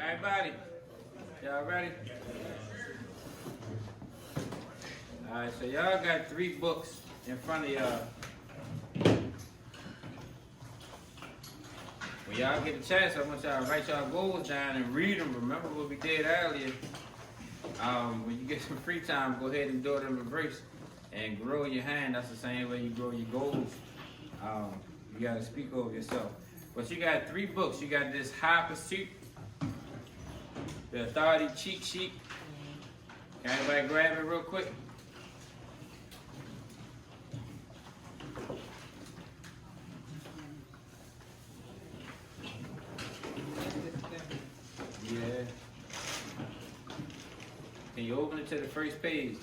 Everybody, y'all ready? Alright, so y'all got 3 books in front of y'all. When y'all get a chance, I want y'all to write y'all goals down and read them. Remember what we did earlier. When you get some free time, go ahead and do it in reverse and grow your hand. That's the same way you grow your goals. You gotta speak over yourself. But you got 3 books. You got this High Pursuit, the Authority Cheat Sheet. Can everybody grab it real quick? Yeah. Can you open it to the first page?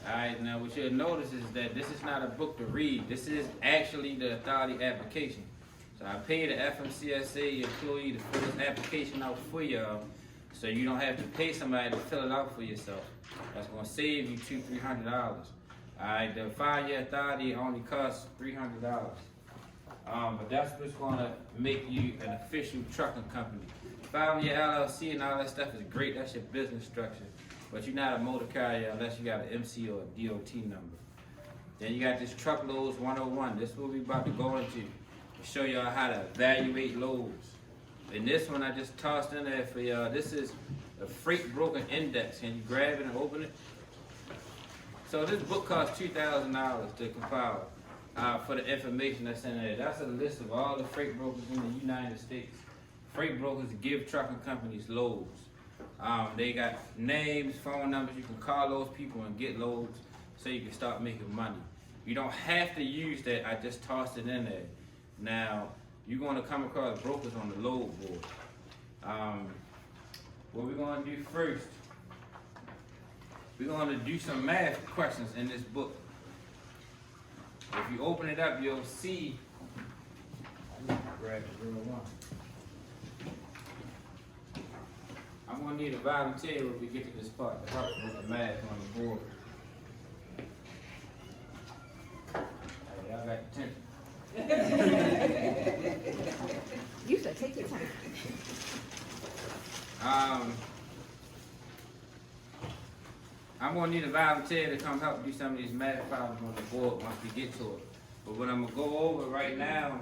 Alright, now what you'll notice is that this is not a book to read. This is actually the authority application. So I paid the FMCSA employee to fill this application out for y'all, so you don't have to pay somebody to fill it out for yourself. That's going to save you $200-300. Alright, the 5-year authority only costs $300. But that's what's going to make you an official trucking company. Filing your LLC and all that stuff is great. That's your business structure. But you're not a motor carrier unless you got an MC or a DOT number. Then you got this Truckloads 101. This is what we're about to go into. To show y'all how to evaluate loads. And this one I just tossed in there for y'all. This is a freight broker index. Can you grab it and open it? So this book costs $2,000 to compile for the information that's in there. That's a list of all the freight brokers in the United States. Freight brokers give trucking companies loads. They got names, phone numbers. You can call those people and get loads so you can start making money. You don't have to use that. I just tossed it in there. Now, you're going to come across brokers on the load board. What we're going to do first, we're going to do some math questions in this book. If you open it up, you'll see. Grab the real one. I'm going to need a volunteer when we get to this part to help with the math on the board. Hey, y'all got attention. You should take your time. I'm going to need a volunteer to come help do some of these math problems on the board once we get to it. But what I'm going to go over right now,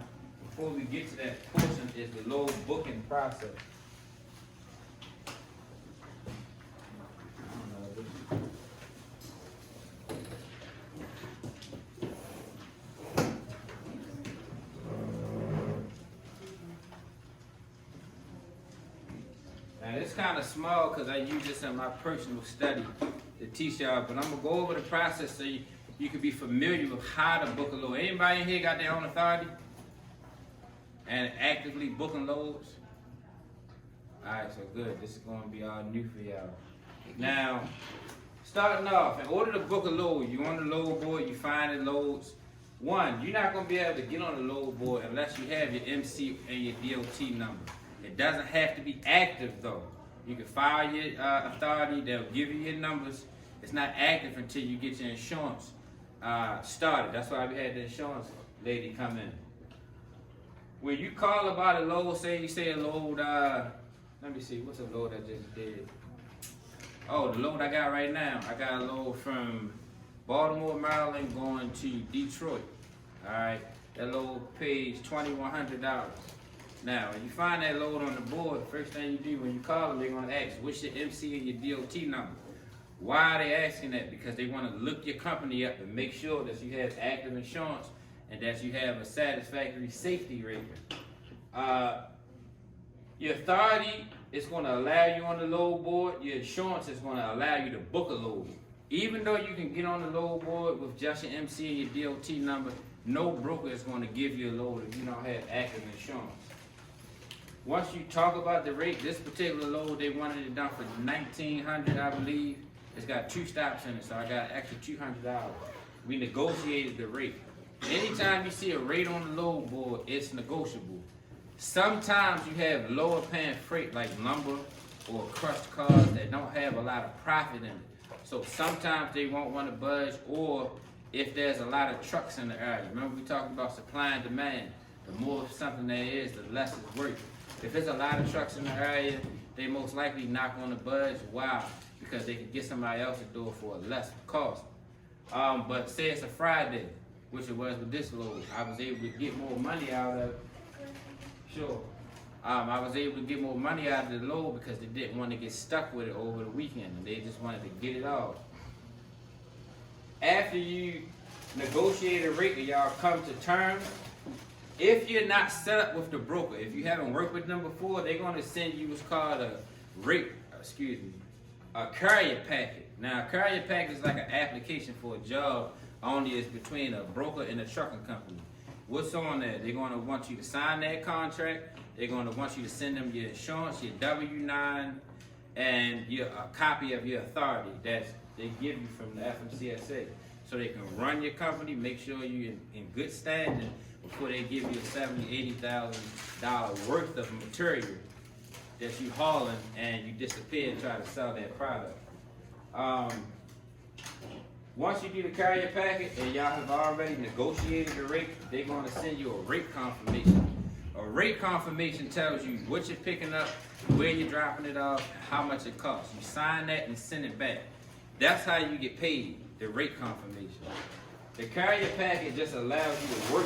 before we get to that portion, is the load booking process. Now it's kind of small because I use this in my personal study to teach y'all, but I'm going to go over the process so you can be familiar with how to book a load. Anybody in here got their own authority and actively booking loads? Alright, so good. This is going to be all new for y'all. Now, starting off, in order to book a load, you on the load board, you find the loads. One, you're not going to be able to get on the load board unless you have your MC and your DOT number. It doesn't have to be active though. You can file your authority, they'll give you your numbers. It's not active until you get your insurance started. That's why we had the insurance lady come in. When you call about a load, say you say a load, let me see, what's a load I just did? Oh, the load I got right now, I got a load from Baltimore, Maryland going to Detroit. Alright, that load pays $2,100. Now, when you find that load on the board, first thing you do when you call them, they're going to ask, what's your MC and your DOT number? Why are they asking that? Because they want to look your company up and make sure that you have active insurance and that you have a satisfactory safety rating. Your authority is going to allow you on the load board. Your insurance is going to allow you to book a load. Even though you can get on the load board with just your MC and your DOT number, no broker is going to give you a load if you don't have active insurance. Once you talk about the rate, this particular load, they wanted it done for $1,900, I believe. It's got 2 stops in it, so I got an extra $200. We negotiated the rate. Anytime you see a rate on the load board, it's negotiable. Sometimes you have lower paying freight like lumber or crushed cars that don't have a lot of profit in it. So sometimes they won't want to budge, or if there's a lot of trucks in the area. Remember we talked about supply and demand. The more something there is, the less it's worth. If there's a lot of trucks in the area, they most likely not going to budge. Why? Because they can get somebody else to do it for a less cost. But say it's a Friday, which it was with this load, I was able to get more money out of it. Sure. I was able to get more money out of the load because they didn't want to get stuck with it over the weekend, and they just wanted to get it off. After you negotiate a rate and y'all come to terms, if you're not set up with the broker, if you haven't worked with them before, they're going to send you what's called a carrier packet. Now, a carrier packet is like an application for a job, only it's between a broker and a trucking company. What's on there? They're going to want you to sign that contract. They're going to want you to send them your insurance, your W-9, and a copy of your authority that they give you from the FMCSA. So they can run your company, make sure you're in good standing before they give you $70,000, $80,000 worth of material that you hauling and you disappear and try to sell that product. Once you do the carrier packet and y'all have already negotiated the rate, they're going to send you a rate confirmation. A rate confirmation tells you what you're picking up, where you're dropping it off, and how much it costs. You sign that and send it back. That's how you get paid, the rate confirmation. The carrier packet just allows you to work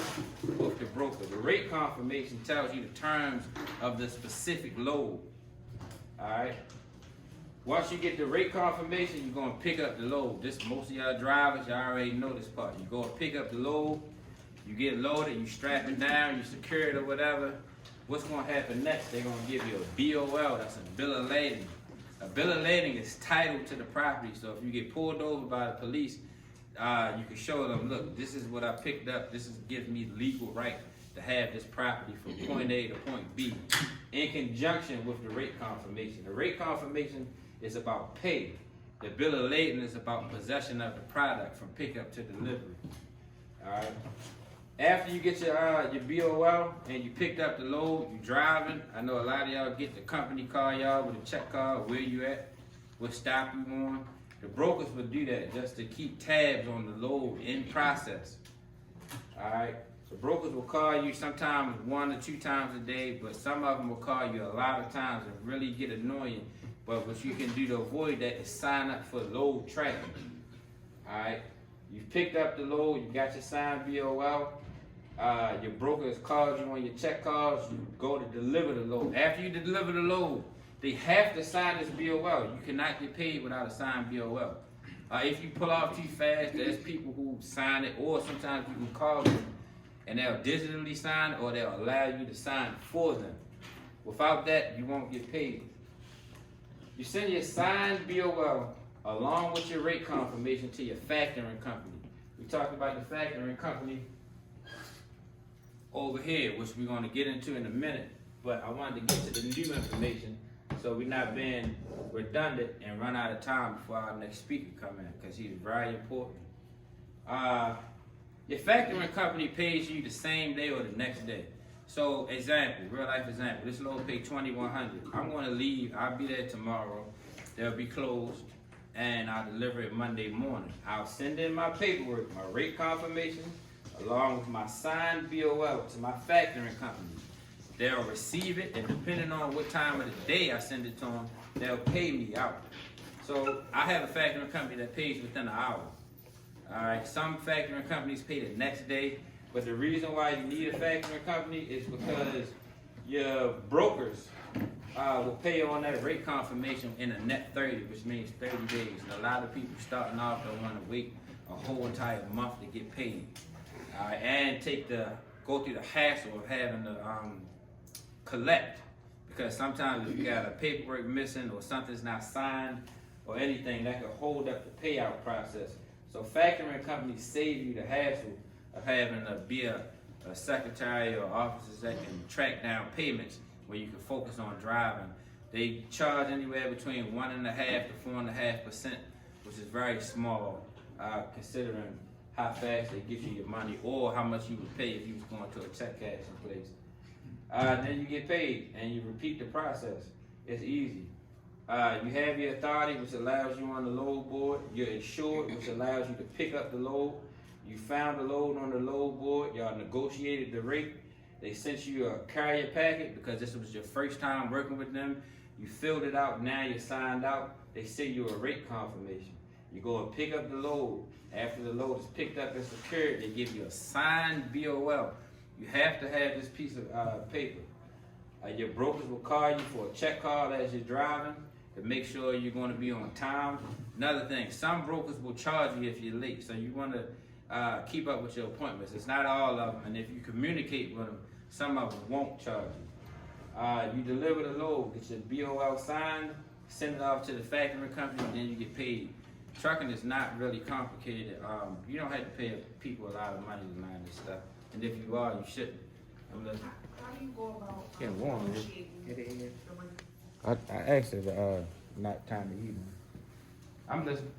with the broker. The rate confirmation tells you the terms of the specific load. All right? Once you get the rate confirmation, you're going to pick up the load. Most of y'all drivers, y'all already know this part. You go and pick up the load, you get loaded, you strap it down, you secure it or whatever. What's going to happen next? They're going to give you a BOL, that's a bill of lading. A bill of lading is titled to the property, so if you get pulled over by the police, you can show them, look, this is what I picked up, gives me legal right to have this property from point A to point B, in conjunction with the rate confirmation. The rate confirmation is about pay. The bill of lading is about possession of the product from pickup to delivery. All right. After you get your BOL and you picked up the load, you driving. I know a lot of y'all get the company car, y'all, with a check card, where you at, what stop you on. The brokers will do that just to keep tabs on the load in process. All right. The brokers will call you sometimes 1 or 2 times a day, but some of them will call you a lot of times and really get annoying. But what you can do to avoid that is sign up for load tracking. All right. You picked up the load, you got your signed BOL. Your broker has called you on your check cards. You go to deliver the load. After you deliver the load, they have to sign this BOL. You cannot get paid without a signed BOL. If you pull off too fast, there's people who sign it, or sometimes you can call them and they'll digitally sign it, or they'll allow you to sign for them. Without that, you won't get paid. You send your signed BOL along with your rate confirmation to your factoring company. We talked about the factoring company over here, which we're going to get into in a minute, but I wanted to get to the new information so we're not being redundant and run out of time before our next speaker come in, because he's very important. Your factoring company pays you the same day or the next day. So, example, real life example, this load paid $2,100. I'm going to leave, I'll be there tomorrow, they'll be closed, and I'll deliver it Monday morning. I'll send in my paperwork, my rate confirmation, along with my signed BOL to my factoring company. They'll receive it, and depending on what time of the day I send it to them, they'll pay me out. So I have a factoring company that pays within an hour. All right, some factoring companies pay the next day, but the reason why you need a factoring company is because your brokers will pay on that rate confirmation in a net 30, which means 30 days. And a lot of people starting off don't want to wait a whole entire month to get paid. And go through the hassle of having to collect, because sometimes if you got a paperwork missing or something's not signed or anything, that could hold up the payout process. So factoring companies save you the hassle of having to be a secretary or officers that can track down payments where you can focus on driving. They charge anywhere between 1.5% to 4.5%, which is very small considering how fast they get you your money or how much you would pay if you was going to a check cashing place. Then you get paid and you repeat the process. It's easy. You have your authority, which allows you on the load board. You're insured, which allows you to pick up the load. You found the load on the load board. Y'all negotiated the rate. They sent you a carrier packet because this was your first time working with them. You filled it out, now you're signed out. They send you a rate confirmation. You go and pick up the load. After the load is picked up and secured, they give you a signed BOL. You have to have this piece of paper. Your brokers will call you for a check call as you're driving to make sure you're going to be on time. Another thing, some brokers will charge you if you're late, so you want to keep up with your appointments. It's not all of them, and if you communicate with them, some of them won't charge you. You deliver the load, get your BOL signed, send it off to the factory company, and then you get paid. Trucking is not really complicated. You don't have to pay people a lot of money to learn this stuff, and if you are, you shouldn't. How do you go about Getting warm, negotiating it is. the rate? I asked her not time to eat. I'm listening.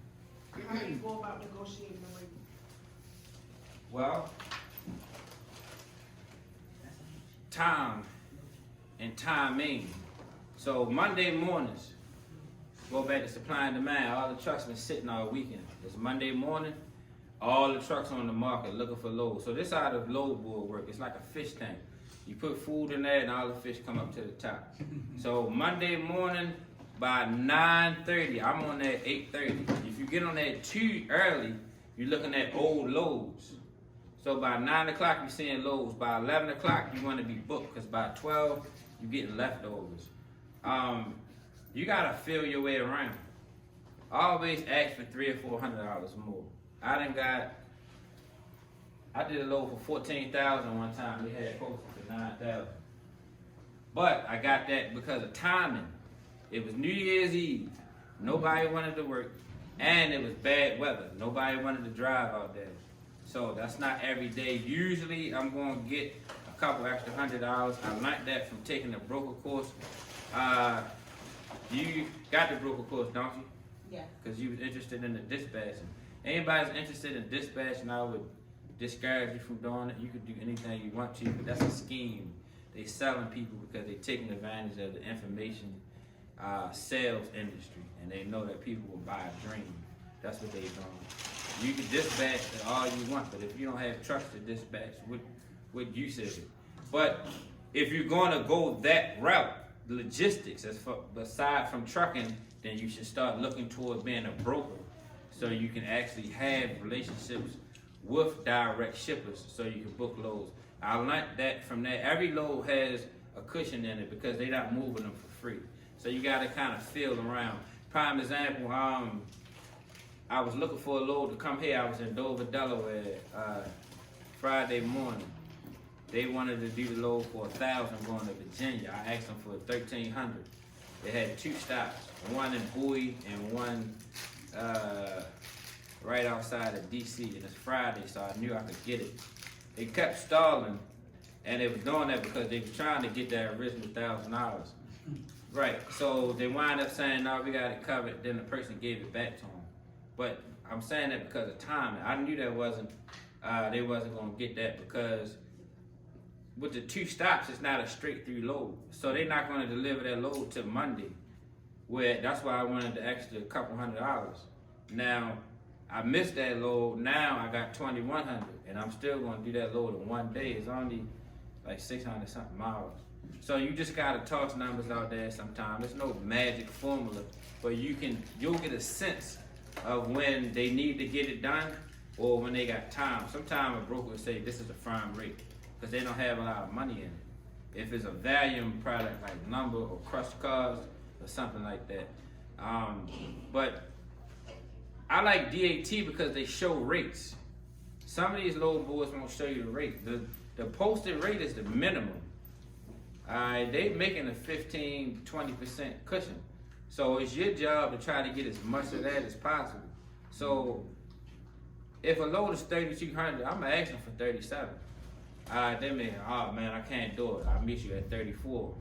How do you go about negotiating the rate? Well, time and timing. So Monday mornings, go back to supply and demand. All the trucks been sitting all weekend. It's Monday morning. All the trucks on the market looking for loads. So this how the load board work. It's like a fish tank. You put food in there and all the fish come up to the top. So Monday morning by 9:30, I'm on there at 8:30. If you get on there too early, you're looking at old loads. So by 9 o'clock, you're seeing loads. By 11 o'clock, you want to be booked because by 12, you're getting leftovers. You got to feel your way around. Always ask for $300 or $400 more. I did a load for $14,000 one time. We had posted for $9,000. But I got that because of timing. It was New Year's Eve. Nobody wanted to work. And it was bad weather. Nobody wanted to drive out there. So that's not every day. Usually I'm going to get a couple extra $100. I learned that from taking the broker course. You got the broker course, don't you? Yeah. Because you was interested in the dispatching. Anybody's interested in dispatching, I would discourage you from doing it. You could do anything you want to, but that's a scheme. They selling people because they're taking advantage of the information sales industry, and they know that people will buy a dream. That's what they doing. You can dispatch all you want, but if you don't have trucks to dispatch, what use is it? But if you're going to go that route, logistics, aside from trucking, then you should start looking toward being a broker, so you can actually have relationships with direct shippers, so you can book loads. I learned that from that. Every load has a cushion in it because they're not moving them for free. So you got to kind of feel around. Prime example, I was looking for a load to come here. I was in Dover, Delaware, Friday morning. They wanted to do the load for $1,000 going to Virginia. I asked them for $1,300. They had two stops, one in Bowie and one right outside of DC. And it's Friday, so I knew I could get it. They kept stalling, and they was doing that because they was trying to get that original $1,000. Right, so they wind up saying, no, we got it covered. Then the person gave it back to them. But I'm saying that because of timing. I knew that they wasn't gonna get that because with the two stops, it's not a straight through load. So they're not gonna deliver that load till Monday. That's why I wanted the extra couple $100. Now, I missed that load. Now I got 2,100, and I'm still gonna do that load in one day. It's only like 600 something miles. So you just gotta toss numbers out there sometimes. There's no magic formula, but you'll get a sense of when they need to get it done or when they got time. Sometimes a broker will say this is a firm rate because they don't have a lot of money in it. If it's a volume product like lumber or crushed cars or something like that. But I like DAT because they show rates. Some of these load boards won't show you the rate. The posted rate is the minimum. They making a 15-20% cushion. So it's your job to try to get as much of that as possible. So if a load is 3,200, I'm gonna ask them for 37. They may, oh man, I can't do it. I'll meet you at 34.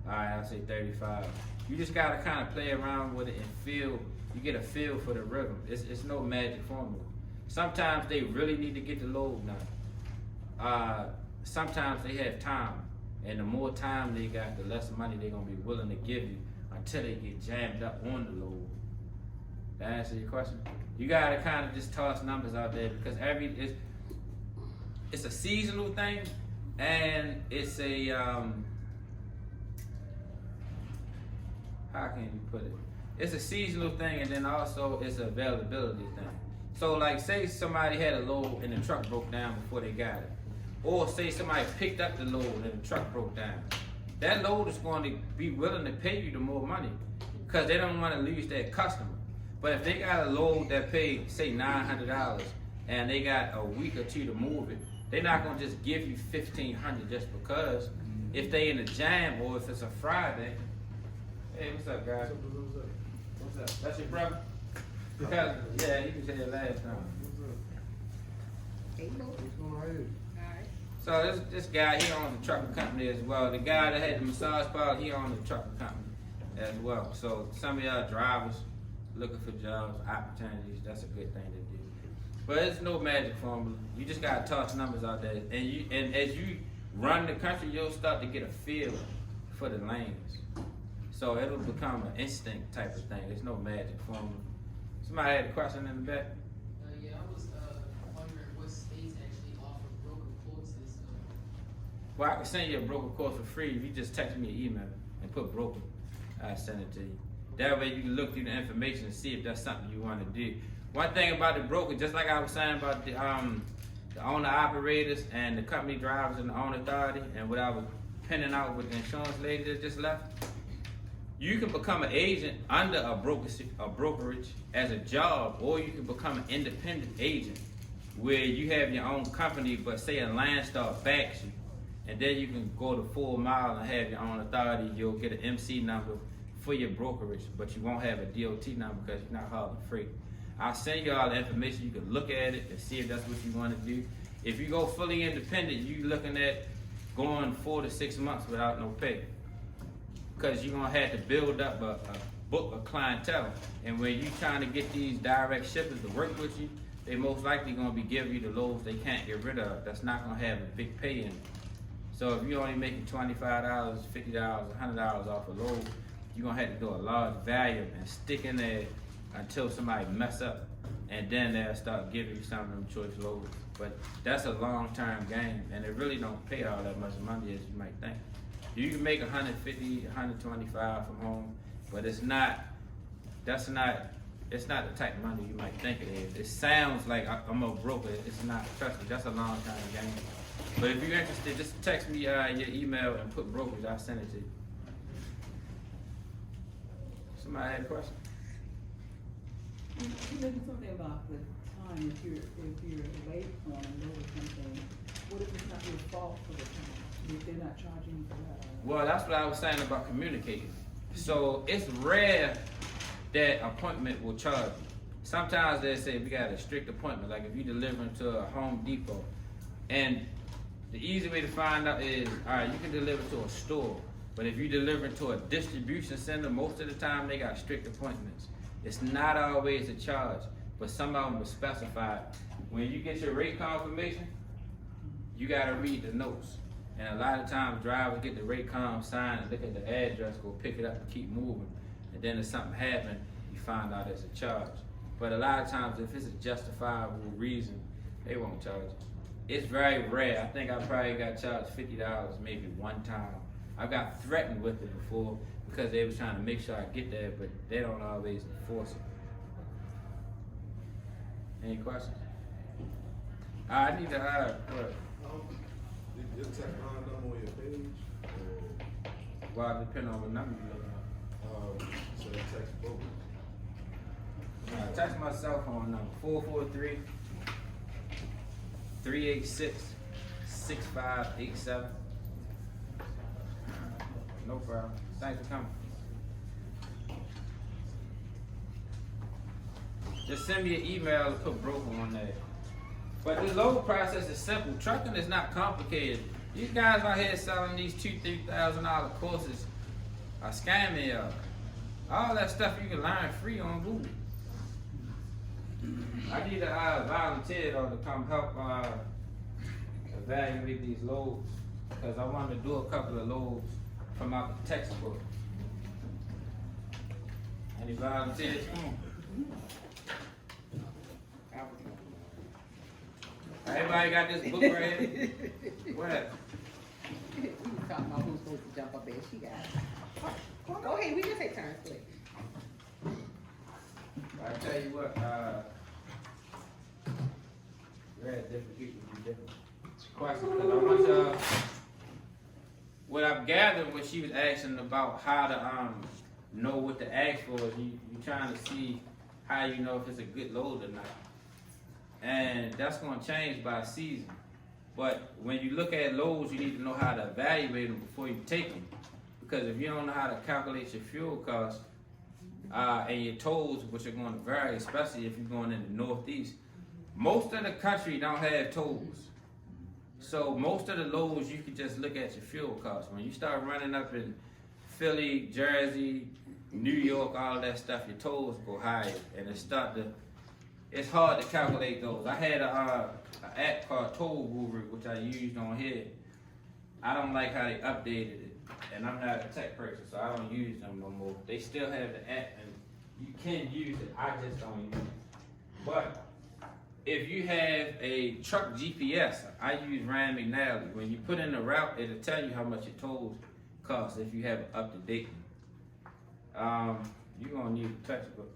I'll say 35. You just gotta kind of play around with it and feel. You get a feel for the rhythm. It's no magic formula. Sometimes they really need to get the load done. Sometimes they have time, and the more time they got, the less money they're gonna be willing to give you until they get jammed up on the load. That answer your question? You gotta kind of just toss numbers out there because it's a seasonal thing, and it's a how can you put it? It's a seasonal thing, and then also it's an availability thing. So like, say somebody had a load and the truck broke down before they got it, or say somebody picked up the load and the truck broke down. That load is going to be willing to pay you the more money because they don't want to lose that customer. But if they got a load that paid, say, $900 and they got a week or two to move it, they're not going to just give you $1,500 just because. If they in a jam or if it's a Friday. Hey, what's up, guys? What's up? That's your brother? Because, yeah, he was here last time. Hey, Lord. What's going on here? So this guy, he owns a trucking company as well. The guy that had the massage parlor, he owns a trucking company as well. So some of y'all drivers looking for jobs, opportunities, that's a good thing to do. But it's no magic formula. You just gotta toss numbers out there. And as you run the country, you'll start to get a feel for the lanes. So it'll become an instinct type of thing. There's no magic formula. Somebody had a question in the back? Yeah, I was wondering what states actually offer broker courses. Well, I can send you a broker course for free if you just text me an email and put broker. I'll send it to you. That way you can look through the information and see if that's something you want to do. One thing about the broker, just like I was saying about the owner operators and the company drivers and the owner authority, and what I was penning out with the insurance lady that just left, you can become an agent under a brokerage as a job, or you can become an independent agent where you have your own company, but say a Landstar backs you, and then you can go the full mile and have your own authority. You'll get an MC number for your brokerage, but you won't have a DOT number because you're not hauling freight. I'll send you all the information. You can look at it and see if that's what you want to do. If you go fully independent, you're looking at going 4 to 6 months without no pay, because you're gonna have to build up a book of clientele. And when you're trying to get these direct shippers to work with you, they most likely gonna be giving you the loads they can't get rid of. That's not gonna have a big pay in it. So if you're only making $25, $50, $100 off a load, you're gonna have to do a large volume and stick in there until somebody mess up, and then they'll start giving you some of them choice loads. But that's a long-term game, and it really don't pay all that much money as you might think. You can make 150, 125 from home, but it's not the type of money you might think it is. It sounds like I'm a broker. It's not. Trust me, that's a long-term game. But if you're interested, just text me your email and put brokerage. I'll send it to you. Somebody had a question? You mentioned something about the time, if you're late on a load or something, what if it's not your fault for the time, if they're not charging you for that? Well, that's what I was saying about communicating. So it's rare that appointment will charge you. Sometimes they say we got a strict appointment, like if you're delivering to a Home Depot. And the easy way to find out is, all right, you can deliver to a store, but if you're delivering to a distribution center, most of the time they got strict appointments. It's not always a charge, but some of them will specify. When you get your rate confirmation, you gotta read the notes. And a lot of times drivers get the rate com signed and look at the address, go pick it up and keep moving. And then if something happened, you find out it's a charge. But a lot of times if it's a justifiable reason, they won't charge you. It's very rare. I think I probably got charged $50 maybe one time. I got threatened with it before because they was trying to make sure I get there, but they don't always enforce it. Any questions? I need to hire. Your text line number on your page? Well, depending on what number you're looking at. So text both. Text my cell phone number, 443-386-6587. No problem. Thanks for coming. Just send me an email and put broker on there. But the load process is simple. Trucking is not complicated. These guys out here selling these $2,000-$3,000 courses are scamming y'all. All that stuff you can learn free on Google. I need a volunteer though to come help evaluate these loads, because I want to do a couple of loads from out the textbook. Any volunteers? Everybody got this book right here? What? We was talking about who's supposed to jump up there. She got it. Go ahead, we can take turns, please. I tell you what, we had different people do different questions. 'Cause I want y'all, what I've gathered when she was asking about how to know what to ask for is you trying to see how you know if it's a good load or not. And that's going to change by season. But when you look at loads, you need to know how to evaluate them before you take them. Because if you don't know how to calculate your fuel costs and your tolls, which are going to vary, especially if you're going in the Northeast, most of the country don't have tolls. So most of the loads, you can just look at your fuel costs. When you start running up in Philly, Jersey, New York, all that stuff, your tolls go higher, and it's hard to calculate those. I had an app called Toll Guru, which I used on here. I don't like how they updated it, and I'm not a tech person, so I don't use them no more. They still have the app, and you can use it. I just don't use it. But if you have a truck GPS, I use Ryan McNally. When you put in the route, it'll tell you how much your tolls cost if you have it up to date. You're gonna need a textbook.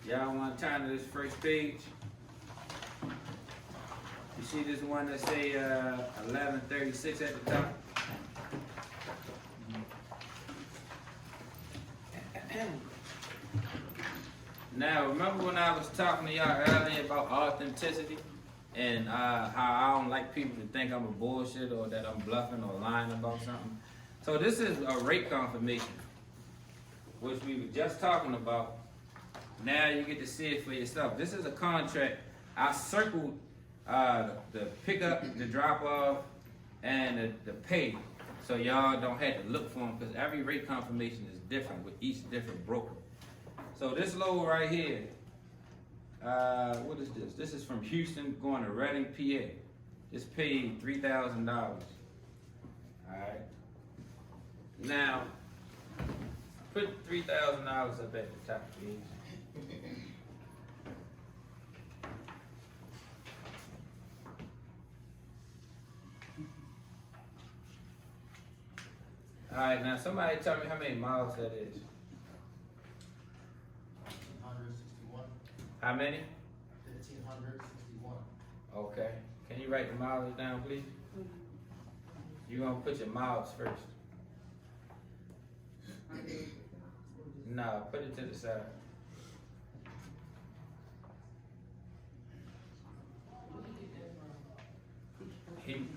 Y'all want to turn to this first page? You see this one that say 1136 at the top? Now, remember when I was talking to y'all earlier about authenticity and how I don't like people to think I'm a bullshit or that I'm bluffing or lying about something? So this is a rate confirmation, which we were just talking about. Now you get to see it for yourself. This is a contract. I circled the pickup, the drop off, and the pay, so y'all don't have to look for them because every rate confirmation is different with each different broker. So this load right here, what is this? This is from Houston going to Reading, PA. This paid $3,000. All right. Now, put $3,000 up at the top, please. All right, now somebody tell me how many miles that is. 1,561. How many? 1,561. Okay. Can you write the mileage down, please? You're gonna put your miles first. No, put it to the side. He,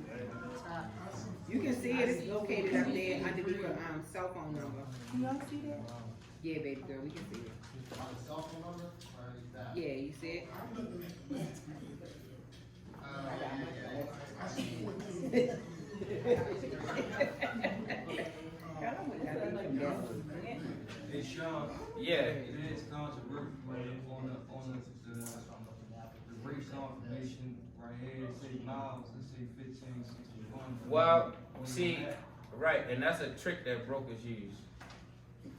You can see it, it's located up there underneath your cell phone number. Can y'all see that? Yeah, baby girl, we can see it. On the cell phone number, or is that? Yeah, you see it? Hey Sean, yeah. it is controversial on the race confirmation right here, it say miles, it say 1561. Well, see, right, and that's a trick that brokers use.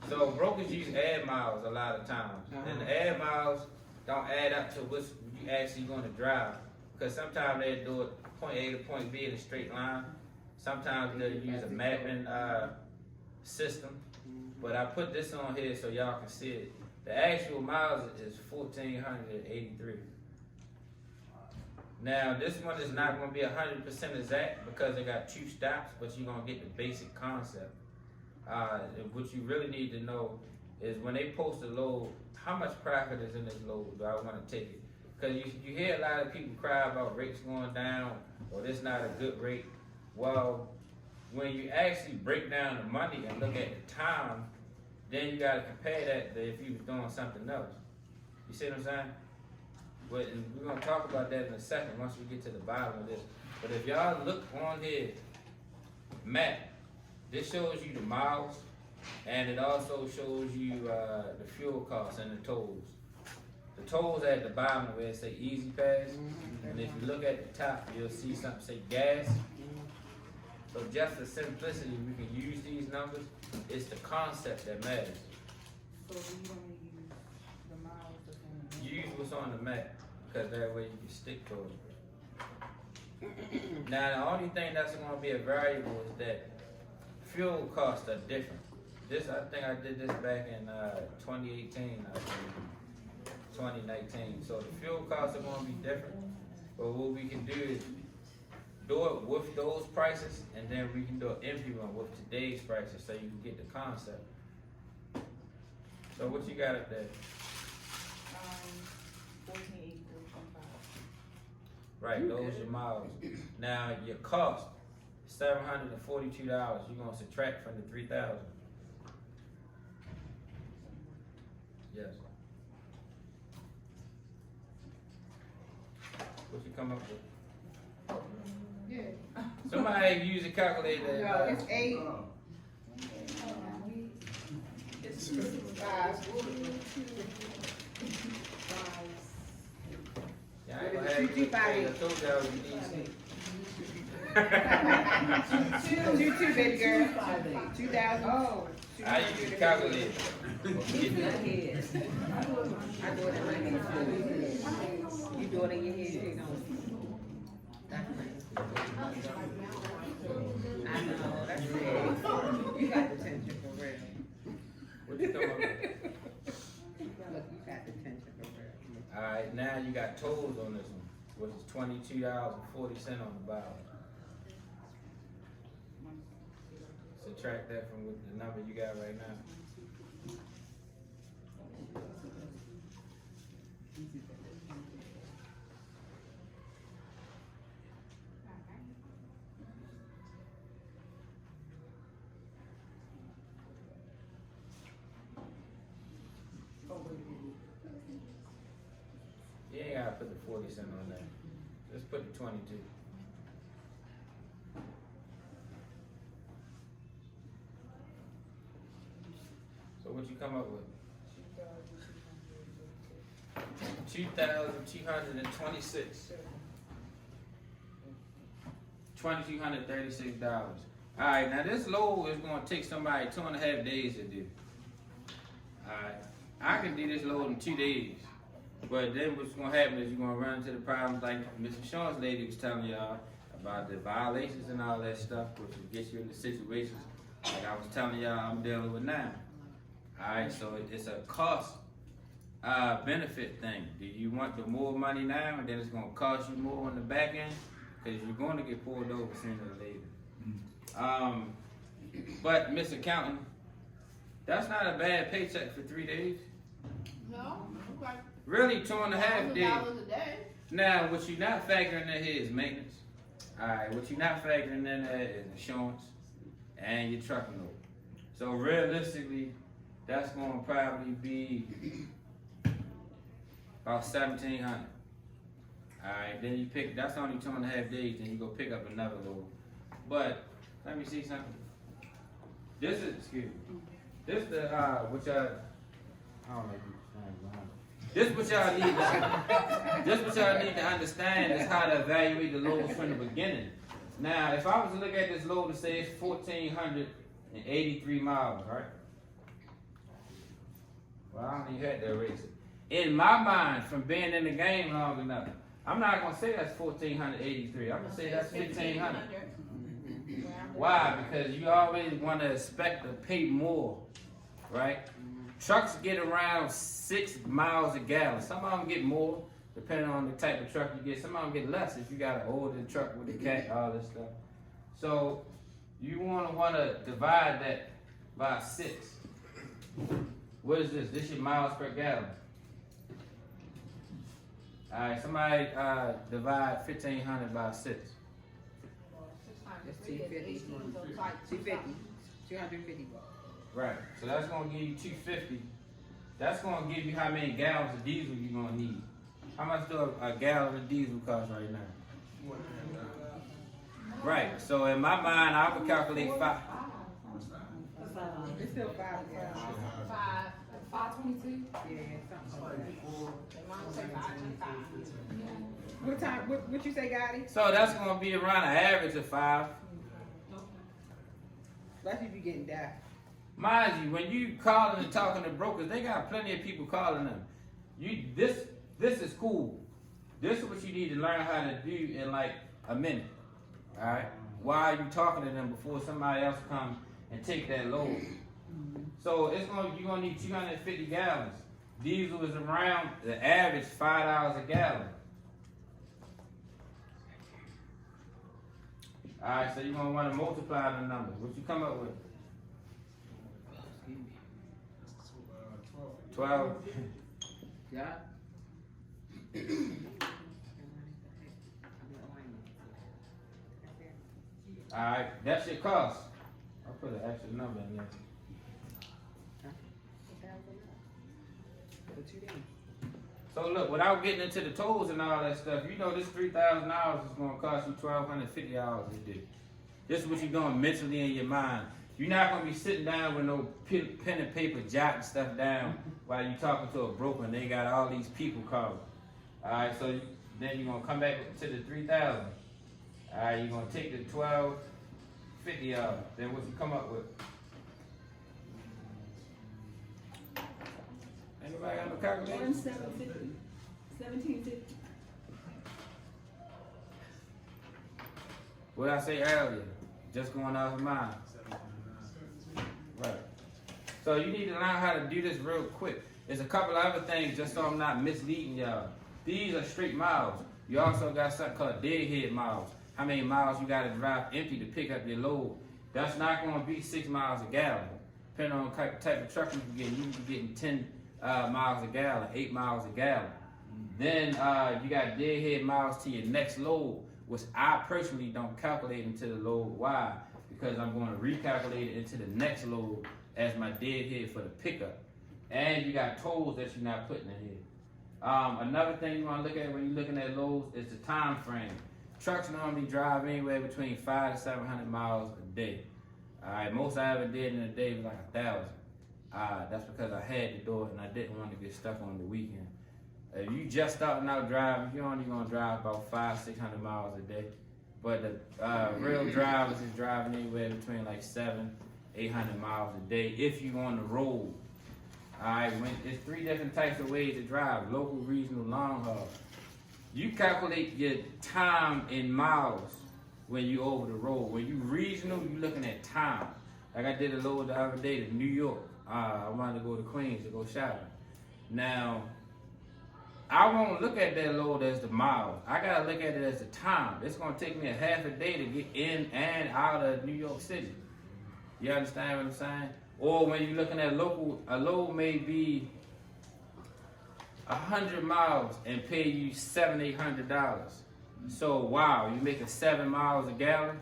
So brokers use add miles a lot of times, and the add miles don't add up to what you actually going to drive. Because sometimes they do it point A to point B in a straight line. Sometimes they'll use a mapping system. But I put this on here so y'all can see it. The actual miles is 1,483. Now this one is not going to be 100% exact because it got 2 stops, but you're going to get the basic concept. What you really need to know is when they post a load, how much profit is in this load? Do I want to take it? Because you hear a lot of people cry about rates going down or this not a good rate. Well, when you actually break down the money and look at the time, then you got to compare that to if you was doing something else. You see what I'm saying? But we're going to talk about that in a second once we get to the bottom of this. But if y'all look on here, map, this shows you the miles, and it also shows you the fuel costs and the tolls. The tolls at the bottom where it say Easy Pass, and if you look at the top, you'll see something say gas. So just for simplicity, we can use these numbers, It's the concept that matters. So you only use the miles that's on the. Use what's on the map, because that way you can stick to it. Now, the only thing that's gonna be a variable is that fuel costs are different. This, I think I did this back in 2018, I think, 2019. So the fuel costs are gonna be different. But what we can do is do it with those prices, and then we can do an empty one with today's prices, so you can get the concept. So what you got up there? 1480, 425. Right, those are your miles. Now your cost, $742. You're gonna subtract from the 3,000. Yes. What you come up with? Yeah. Somebody use a calculator. No, it's 8. It's 5. Yeah, I ain't gonna have you look at it. I told y'all we need some. Two, baby girl. 2,000. Oh. I use a calculator. I do it in my head. You do it in your head, you don't. That's nice. I know, that's it. You got the tension for real. What you come up with? Look, you got the tension for real. Alright, now you got tolls on this one, which is $22.40 on the bottom. Subtract that from what the number you got right now. You ain't gotta put the 40 cents on there. Just put the 22. So what you come up with? 2,226. $2,236. Alright, now this load is gonna take somebody 2.5 days to do. Alright, I can do this load in 2 days. But then what's gonna happen is you're gonna run into the problems like Mr. Sean's lady was telling y'all about the violations and all that stuff, which will get you into situations like I was telling y'all I'm dealing with now. Alright, so it's a cost benefit thing. Do you want the more money now and then it's gonna cost you more on the back end? Because you're gonna get pulled over sooner or later. But Miss Accountant, that's not a bad paycheck for 3 days. No, okay. Really, 2.5 days. $1,000 a day. Now, what you're not factoring in here is maintenance. Alright, what you're not factoring in there is insurance and your trucking load. So realistically, that's gonna probably be about 1,700. Alright, then you pick, that's only 2.5 days, then you go pick up another load. But, let me see something. This is, excuse me, this the, what y'all, I don't know if you stand behind. This what y'all need to, this what y'all need to understand is how to evaluate the loads from the beginning. Now, if I was to look at this load and say it's 1,483 miles, right? Well, I don't even have to erase it. In my mind, from being in the game long enough, I'm not gonna say that's 1,483. I'm gonna say that's 1,500. Why? Because you always want to expect to pay more, right? Trucks get around 6 miles a gallon. Some of them get more, depending on the type of truck you get. Some of them get less if you got an older truck with a cat, all this stuff. So you want to divide that by 6. What is this? This is your miles per gallon. All right, somebody divide 1,500 by 6. That's 250. 250. 250 bucks. Right. So that's gonna give you 250. That's gonna give you how many gallons of diesel you're gonna need. How much do a gallon of diesel cost right now? Right. So in my mind, I would calculate 5. It's still 5 gallons. 522. Yeah, something like that. Mom say 525. What time? What you say, Gotti? So that's gonna be around an average of 5. Especially if you getting that. Mind you, when you calling and talking to brokers, they got plenty of people calling them. This is cool. This is what you need to learn how to do in like a minute. All right. While you talking to them before somebody else come and take that load. So you're gonna need 250 gallons. Diesel is around the average $5 a gallon. All right, so you're gonna want to multiply the numbers. What you come up with? 12. Yeah. All right, that's your cost. I'll put an extra number in there. So look, without getting into the tolls and all that stuff, you know this $3,000 is gonna cost you $1,250 a day. This is what you're doing mentally in your mind. You're not gonna be sitting down with no pen and paper jotting stuff down while you're talking to a broker and they got all these people calling. All right, so then you're gonna come back to the 3,000. All right, you're gonna take the 1,250 out. Then what you come up with? Anybody got no calculator? 1750. 1750. What I say earlier, just going off of mine. Right. So you need to learn how to do this real quick. There's a couple other things just so I'm not misleading y'all. These are straight miles. You also got something called deadhead miles. How many miles you got to drive empty to pick up your load? That's not going to be 6 miles a gallon. Depending on the type of truck you can get, you can be getting 10 miles a gallon, 8 miles a gallon. Then you got deadhead miles to your next load, which I personally don't calculate into the load. Why? Because I'm going to recalculate it into the next load as my deadhead for the pickup. And you got tolls that you're not putting in here. Another thing you want to look at when you're looking at loads is the time frame. Trucks normally drive anywhere between 500 to 700 miles a day. All right, most I ever did in a day was like 1,000. That's because I had to do it and I didn't want to get stuck on the weekend. If you just starting out driving, you're only gonna drive about 500-600 miles a day. But the real drivers is driving anywhere between like 700-800 miles a day if you on the road. All right, there's 3 different types of ways to drive: local, regional, long haul. You calculate your time in miles when you over the road. When you regional, you looking at time. Like I did a load the other day to New York. I wanted to go to Queens to go shopping. Now, I won't look at that load as the miles. I gotta look at it as the time. It's gonna take me a half a day to get in and out of New York City. You understand what I'm saying? Or when you're looking at local, a load may be 100 miles and pay you $700-800. So wow, you making 7 miles a gallon?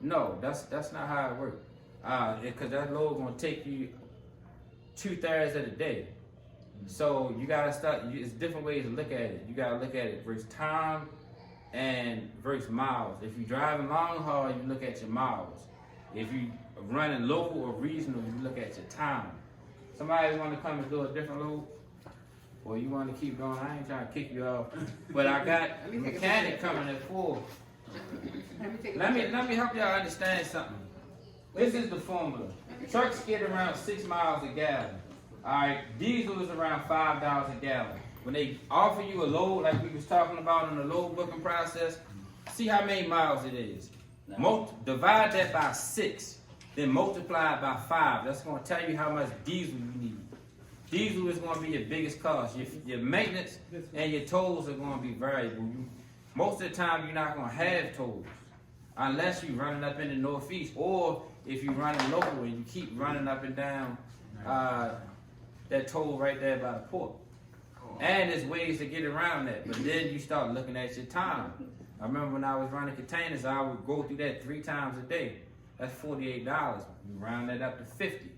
No, that's not how it works. Because that load gonna take you 2/3 of the day. So you gotta start. It's different ways to look at it. You gotta look at it versus time and versus miles. If you're driving long haul, you look at your miles. If you running local or regional, you look at your time. Somebody want to come and do a different load, or you want to keep going? I ain't trying to kick you off, but I got a mechanic coming at 4. Let me help y'all understand something. This is the formula. Trucks get around 6 miles a gallon. All right, diesel is around $5 a gallon. When they offer you a load, like we was talking about in the load booking process, see how many miles it is. Divide that by 6, then multiply it by 5. That's going to tell you how much diesel you need. Diesel is going to be your biggest cost. Your maintenance and your tolls are going to be variable. Most of the time, you're not going to have tolls unless you're running up in the Northeast, or if you're running local and you keep running up and down that toll right there by the port. And there's ways to get around that, but then you start looking at your time. I remember when I was running containers, I would go through that 3 times a day. That's $48. You round that up to 50.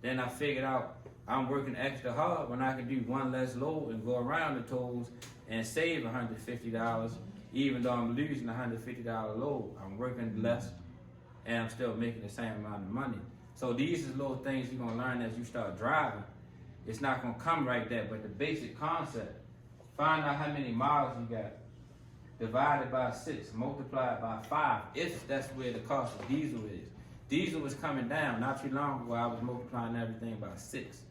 Then I figured out I'm working extra hard when I can do 1 less load and go around the tolls and save $150, even though I'm losing a $150 load. I'm working less and I'm still making the same amount of money. So these are little things you're gonna learn as you start driving. It's not gonna come right there, but the basic concept, find out how many miles you got, divide it by 6, multiply it by 5, if that's where the cost of diesel is. Diesel was coming down. Not too long ago, I was multiplying everything by 6.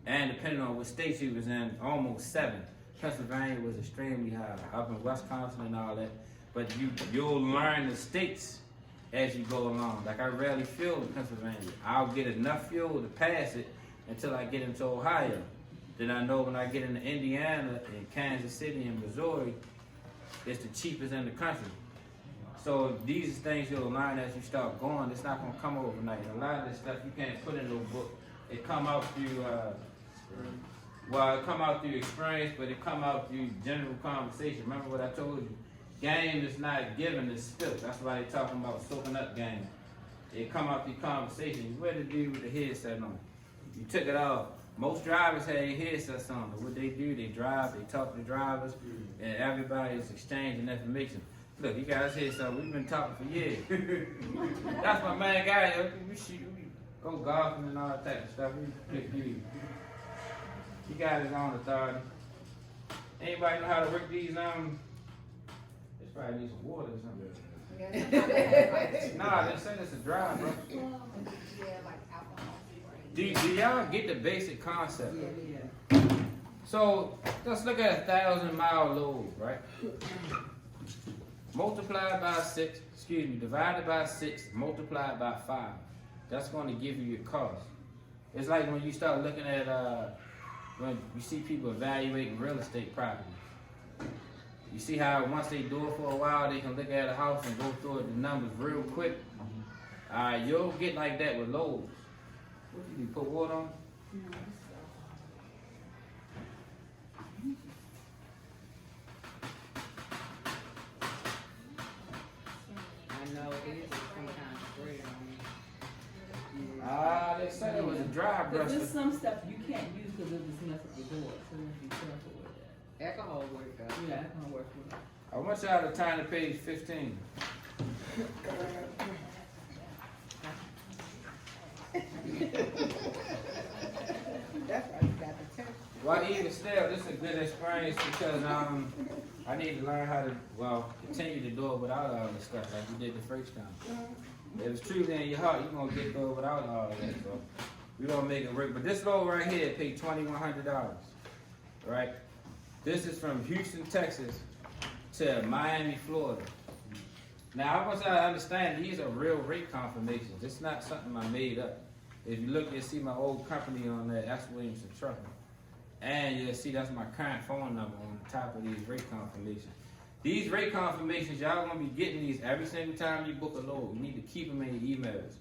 And depending on what state you was in, almost 7. Pennsylvania was extremely high, up in Wisconsin and all that. But you'll learn the states as you go along. Like I rarely fuel in Pennsylvania. I'll get enough fuel to pass it until I get into Ohio. Then I know when I get into Indiana and Kansas City and Missouri, it's the cheapest in the country. So these are things you'll learn as you start going. It's not gonna come overnight. A lot of this stuff you can't put in no book. It come out through, it come out through experience, but it come out through general conversation. Remember what I told you? Game is not given, it's spilt. That's why they talking about soaking up game. It come out through conversation. What did you do with the headset on? You took it off. Most drivers have their headsets on, but what they do, they drive, they talk to the drivers, and everybody's exchanging information. Look, you guys hear something. We've been talking for years. That's my main guy. We go golfing and all that type of stuff. We pick you. He got his own authority. Anybody know how to work these? This probably needs some water or something. Nah, they said it's a dry, bro. Do y'all get the basic concept? Yeah. So let's look at 1,000-mile load, right? Multiplied by 6, divided by 6, multiplied by 5. That's going to give you your cost. It's like when you start looking at, when you see people evaluating real estate property. You see how once they do it for a while, they can look at a house and go through the numbers real quick. You'll get like that with loads. What you do, put water on? I know it is sometimes spread on They said it was a dry But brush. there's some stuff you can't use because it just messes up the door, so you have to be careful with that. alcohol work out. Yeah, that kind of works with it. I want y'all to turn to page 15. That's why you got the test. Well, even still, this is a good experience because I need to learn how to, continue to do it without all this stuff like you did the first time. If it's truly in your heart, you're going to get through it without all of that. So we're going to make it work. But this load right here paid $2,100, right? This is from Houston, Texas to Miami, Florida. Now, I want y'all to understand these are real rate confirmations. It's not something I made up. If you look, you'll see my old company on there, that's Williamson Trucking. And you'll see that's my current phone number on the top of these rate confirmations. These rate confirmations, y'all gonna be getting these every single time you book a load. You need to keep them in your emails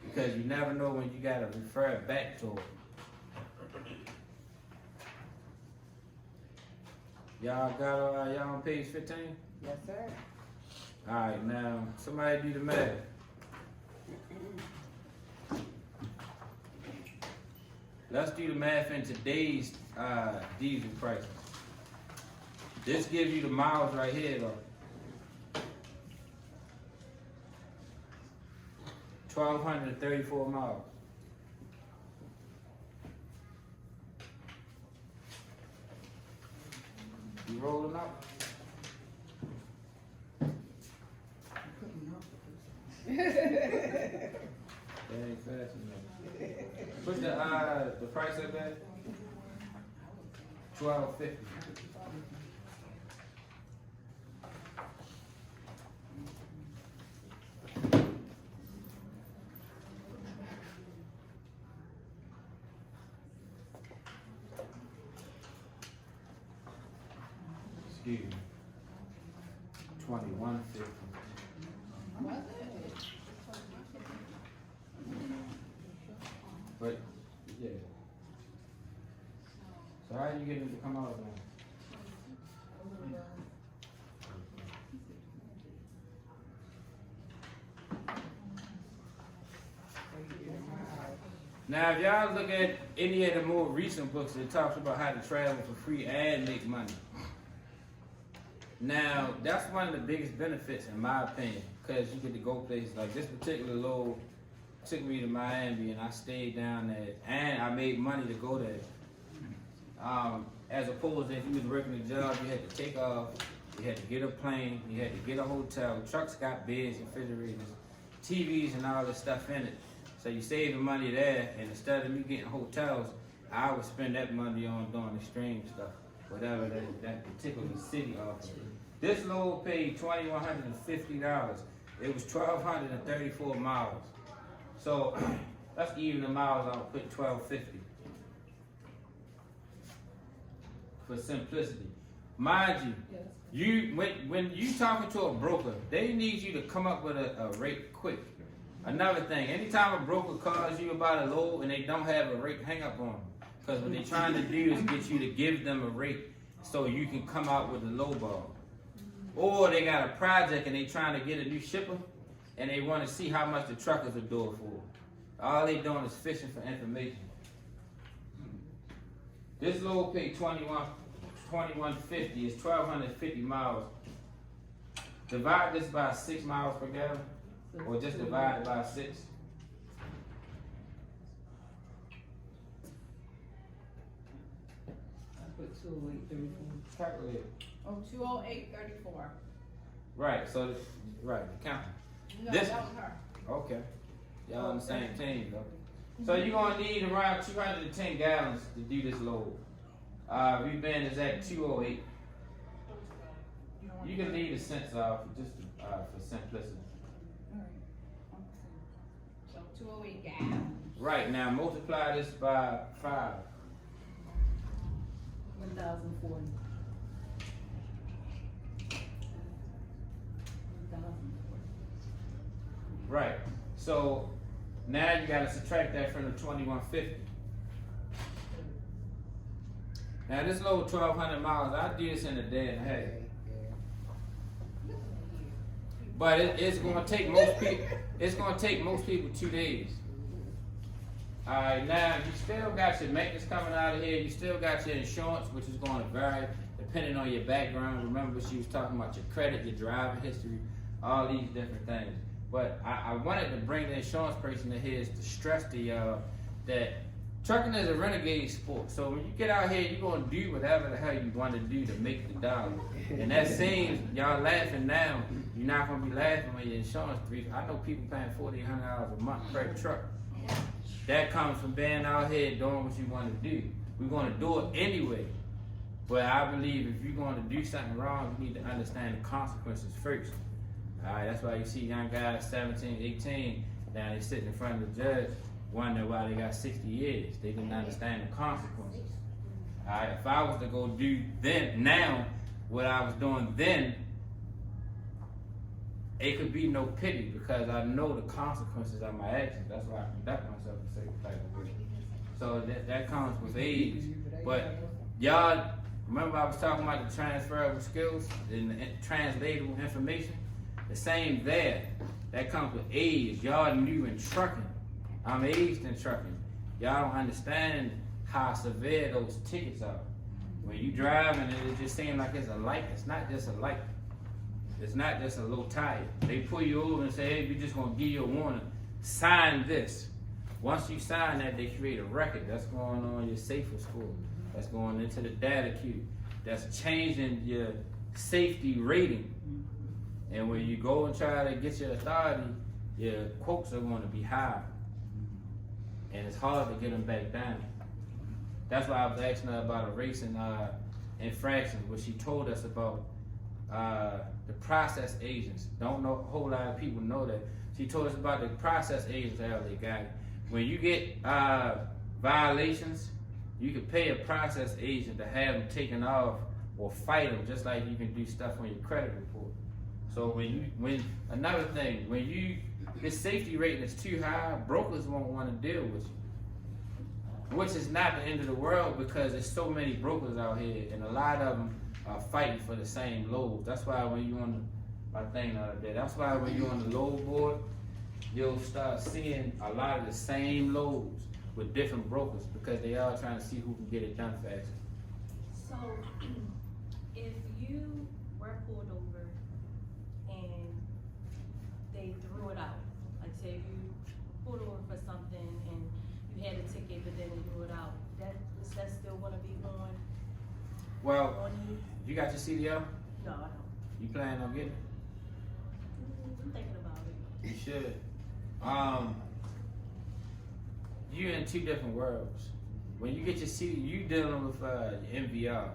because you never know when you gotta refer it back to it. Y'all got y'all on page 15? Yes, sir. All right, now somebody do the math. Let's do the math in today's diesel prices. This gives you the miles right here, though. 1,234 miles. You rolling up? That ain't fast enough. What's the price of that? $12.50. Excuse me. $21.50. But yeah. So how you getting it to come out now? Now, if y'all look at any of the more recent books, it talks about how to travel for free and make money. Now, that's one of the biggest benefits, in my opinion, because you get to go places like this particular load took me to Miami, and I stayed down there, and I made money to go there. As opposed to if you was working a job, you had to take off, you had to get a plane, you had to get a hotel. Trucks got beds, refrigerators, TVs and all this stuff in it. So you save the money there, and instead of me getting hotels, I would spend that money on doing extreme stuff, whatever that particular city offers. This load paid $2,150. It was 1,234 miles. So let's even the miles out, put 1,250 for simplicity. Mind you, when you talking to a broker, they need you to come up with a rate quick. Another thing, anytime a broker calls you about a load and they don't have a rate, hang up on them. Because what they're trying to do is get you to give them a rate so you can come out with a low ball. Or they got a project and they trying to get a new shipper and they want to see how much the truckers will do it for. All they doing is fishing for information. This load paid $2,150. It's 1,250 miles. Divide this by 6 miles per gallon, or just divide it by 6. I put 208.34. Calculate. Oh, 208.34. Right, so, right, the counting. No, This- that was her. Okay. Y'all on the same team, though. So you're gonna need around 210 gallons to do this load. Reband is at 208. You can leave the cents off just for simplicity. So 208 gallons. Right, now multiply this by 5. 1,040. 1,040. Right. So now you gotta subtract that from the 2,150. Now this load 1,200 miles, I do this in a day and a half. But it's gonna take most people. It's gonna take most people 2 days. All right, now you still got your maintenance coming out of here. You still got your insurance, which is going to vary depending on your background. Remember, she was talking about your credit, your driving history, all these different things. But I wanted to bring the insurance person in here to stress to y'all that trucking is a renegade sport. So when you get out here, you're gonna do whatever the hell you want to do to make the dollar. And that seems y'all laughing now. You're not gonna be laughing when your insurance I know people paying $4,800 a month per truck. That comes from being out here doing what you want to do. We're gonna do it anyway. But I believe if you're gonna do something wrong, you need to understand the consequences first. Alright, that's why you see young guys 17, 18, now they sitting in front of the judge, wondering why they got 60 years. They didn't understand the consequences. Alright, if I was to go do now what I was doing then, it could be no pity because I know the consequences of my actions. That's why I conduct myself a certain type of way. So that comes with age. But y'all, remember I was talking about the transferable skills and the translatable information? The same there. That comes with age. Y'all new in trucking. I'm aged in trucking. Y'all don't understand how severe those tickets are. When you driving, it just seems like it's a light. It's not just a light. It's not just a low tire. They pull you over and say, hey, we're just gonna give you a warning. Sign this. Once you sign that, they create a record. That's going on your safer score. That's going into the data queue. That's changing your safety rating. And when you go and try to get your authority, your quotes are going to be high. And it's hard to get them back down. That's why I was asking her about a racing infraction, what she told us about the process agents. Don't know a whole lot of people know that. She told us about the process agents how they got it. When you get violations, you can pay a process agent to have them taken off or fight them, just like you can do stuff on your credit report. So another thing, when this safety rating is too high, brokers won't want to deal with you. Which is not the end of the world because there's so many brokers out here and a lot of them are fighting for the same loads. That's why when you on my thing the other day, that's why when you're on the load board, you'll start seeing a lot of the same loads with different brokers because they all trying to see who can get it done faster. So, if you were pulled over and they threw it out, like say you pulled over for something and you had a ticket but then they threw it out, is that still gonna be on Well, you? you got your CDL? No, I don't. You planning on getting it? I'm thinking about it. You should. You're in two different worlds. When you get your CD, you dealing with your MVR.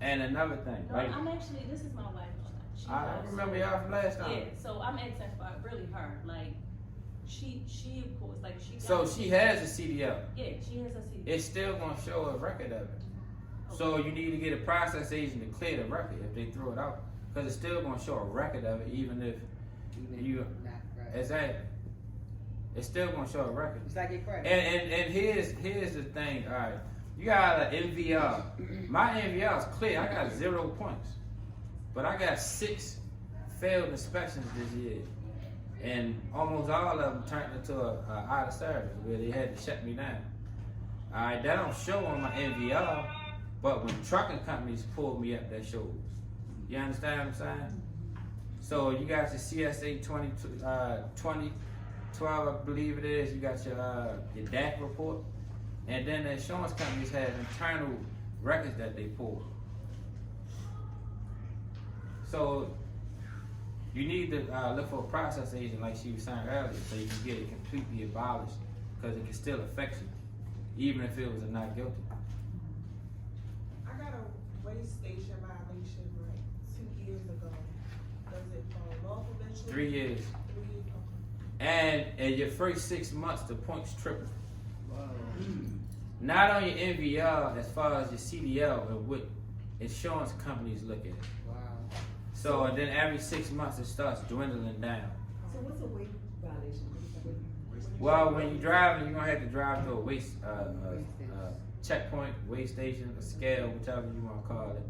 And another thing, No, like I'm actually, this is my wife. She I also- remember y'all from last time. Yeah, so I'm asking for really her, like, she of course, like, she got. So she has a CDL. Yeah, she has a CD. It's still gonna show a record of it. So you need to get a process agent to clear the record if they throw it out. Because it's still gonna show a record of it even if you, Right. exactly. It's still gonna show a record. It's like your credit. And here's the thing, alright. You got an MVR. My MVR is clear, I got 0 points. But I got 6 failed inspections this year. And almost all of them turned into a out of service where they had to shut me down. Alright, that don't show on my MVR, but when trucking companies pull me up, that shows. You understand what I'm saying? So you got your CSA 2012, I believe it is. You got your DAC report, and then the insurance companies have internal records that they pull. So you need to look for a process agent, like she was saying earlier, so you can get it completely abolished, because it can still affect you, even if it was a not guilty. I got a way station violation like 2 years ago. Does it fall off eventually? 3 years. 3 years, okay. And in your first 6 months, the points triple. Not on your MVR as far as your CDL and what insurance companies look at. Wow. So and then every 6 months it starts dwindling down. So what's a weight violation? Well, when you're driving, you're gonna have to drive to a checkpoint, weigh station, a scale, whichever you wanna call it.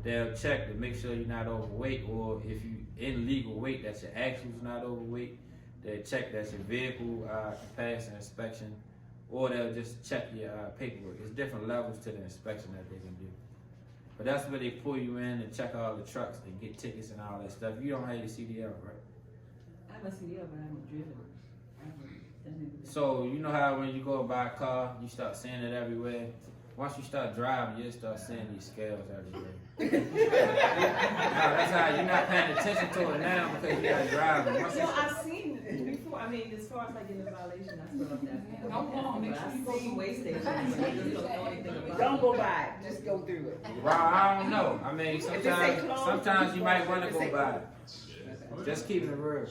They'll check to make sure you're not overweight, or if you in legal weight, that your actual's not overweight. They'll check that your vehicle can pass an inspection, or they'll just check your paperwork. There's different levels to the inspection that they can do. But that's where they pull you in and check all the trucks and get tickets and all that stuff. You don't have your CDL, right? I have a CDL, but I haven't driven it. I haven't done it. So you know how when you go buy a car, you start seeing it everywhere. Once you start driving, you'll start seeing these scales everywhere. That's how you're not paying attention to it now because you're not driving. Once you No, I've seen it before. I mean, as far as like in the violation, that's what I'm definitely. But I've seen way stations, but I just don't know anything about it. Don't go by it, just go through it. Well, I don't know. I mean, If it say closed, sometimes you might want to if it go say by it. Just keeping it real.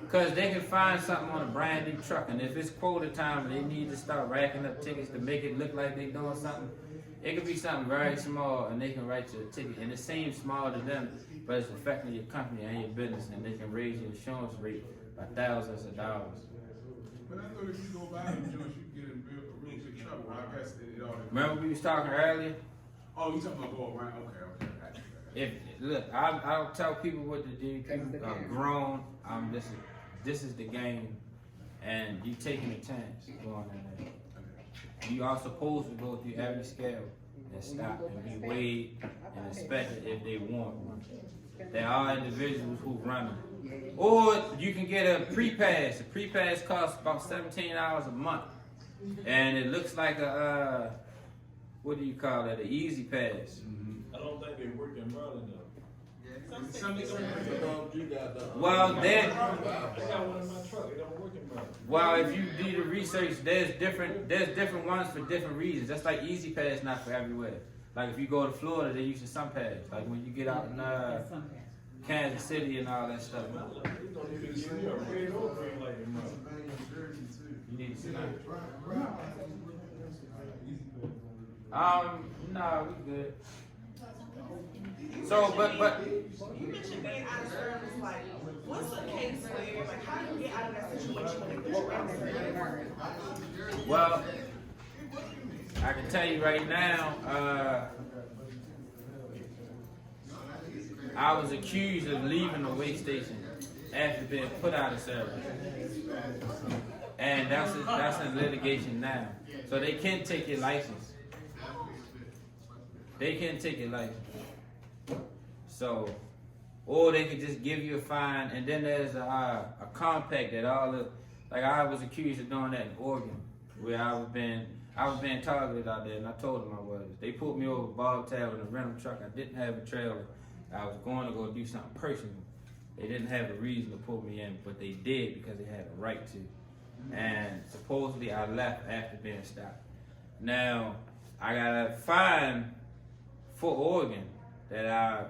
Because they can find something on a brand new truck, and if it's quota time and they need to start racking up tickets to make it look like they're doing something, it could be something very small, and they can write you a ticket, and it seems small to them, but it's affecting your company and your business, and they can raise your insurance rate by thousands of dollars. But I thought if you go buy them joints, you get in real big trouble. I guess it all. Remember we was talking earlier? Oh, you talking about go around? Okay. If look, I don't tell people what to do. People are grown. This is the game, and you taking a chance going in there. You are supposed to go through every scale and stop and be weighed and inspected if they want one. There are individuals who run them. Or you can get a pre-pass. A pre-pass costs about $17 a month, and it looks like a what do you call it? An easy pass. I don't think they work in Maryland though. Well, then, I got one in my truck. It don't work in Maryland. well, if you do the research, there's different ones for different reasons. That's like Easy Pass, not for everywhere. Like if you go to Florida, they use some pass. Like when you get out in Kansas City and all that stuff. They don't even give me a red or green light in Maryland. You need to see that. No, we good. So, but. You mentioned being out of service, like, what's the case where, like, how do you get out of that situation when they put you out of service? Well, I can tell you right now, I was accused of leaving the weigh station after being put out of service. And that's in litigation now. So they can take your license. They can take your license. So, or they could just give you a fine, and then there's a compact that all the, like I was accused of doing that in Oregon, where I was being targeted out there, and I told them I was. They pulled me over Bog Town in a rental truck. I didn't have a trailer. I was going to go do something personal, They didn't have a reason to pull me in, but they did because they had a right to. And supposedly I left after being stopped. Now, I got a fine for Oregon that I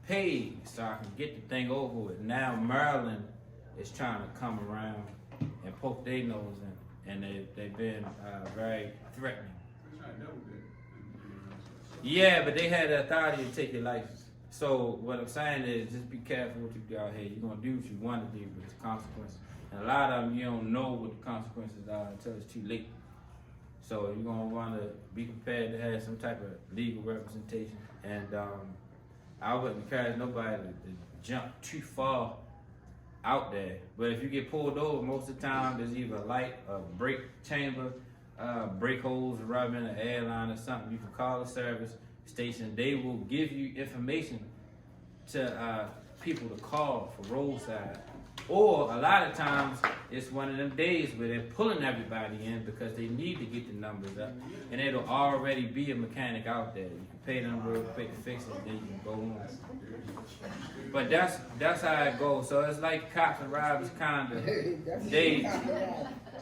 paid so I can get the thing over with. Now Maryland is trying to come around and poke their nose in, and they've been very threatening. They're trying to double that. Yeah, but they had the authority to take your license. So what I'm saying is just be careful what you do out here. You're gonna do what you want to do, but there's consequences. And a lot of them you don't know what the consequences are until it's too late. So you're gonna want to be prepared to have some type of legal representation. And I wouldn't encourage nobody to jump too far out there. But if you get pulled over, most of the time there's either a light, a brake chamber, brake holes rubbing, an airline or something. You can call the service station. They will give you information to people to call for roadside. Or a lot of times it's one of them days where they're pulling everybody in because they need to get the numbers up, and it'll already be a mechanic out there. You can pay them real quick to fix it, then you can go on. But that's how it goes. So it's like cops and robbers kinda.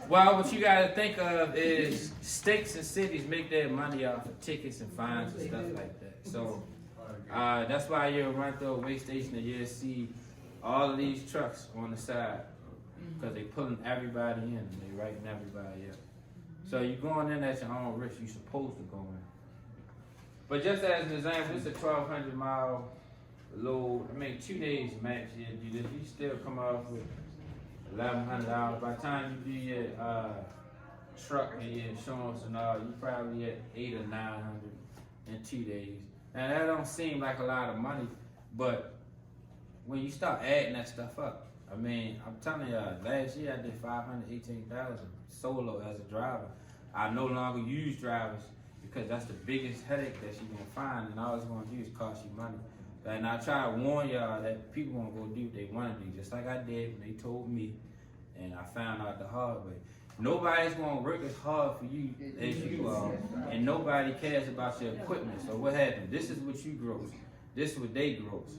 Well, what you gotta think of is states and cities make their money off of tickets and fines and stuff like that. So that's why you'll run through a weigh station and you'll see all of these trucks on the side because they pulling everybody in and they writing everybody up. So you're going in at your own risk. You're supposed to go in. But just as an example, it's a 1,200 mile load. 2 days max. You still come off with $1,100. By the time you do your truck and your insurance and all, you probably at $800 or $900 in 2 days. Now that don't seem like a lot of money, but when you start adding that stuff up, I'm telling you, last year I did $518,000 solo as a driver. I no longer use drivers because that's the biggest headache that you're gonna find, and all it's gonna do is cost you money. And I try to warn y'all that people gonna go do what they wanna do, just like I did when they told me, and I found out the hard way. Nobody's gonna work as hard for you as you are, and nobody cares about your equipment. So what happened? This is what you gross. This is what they gross.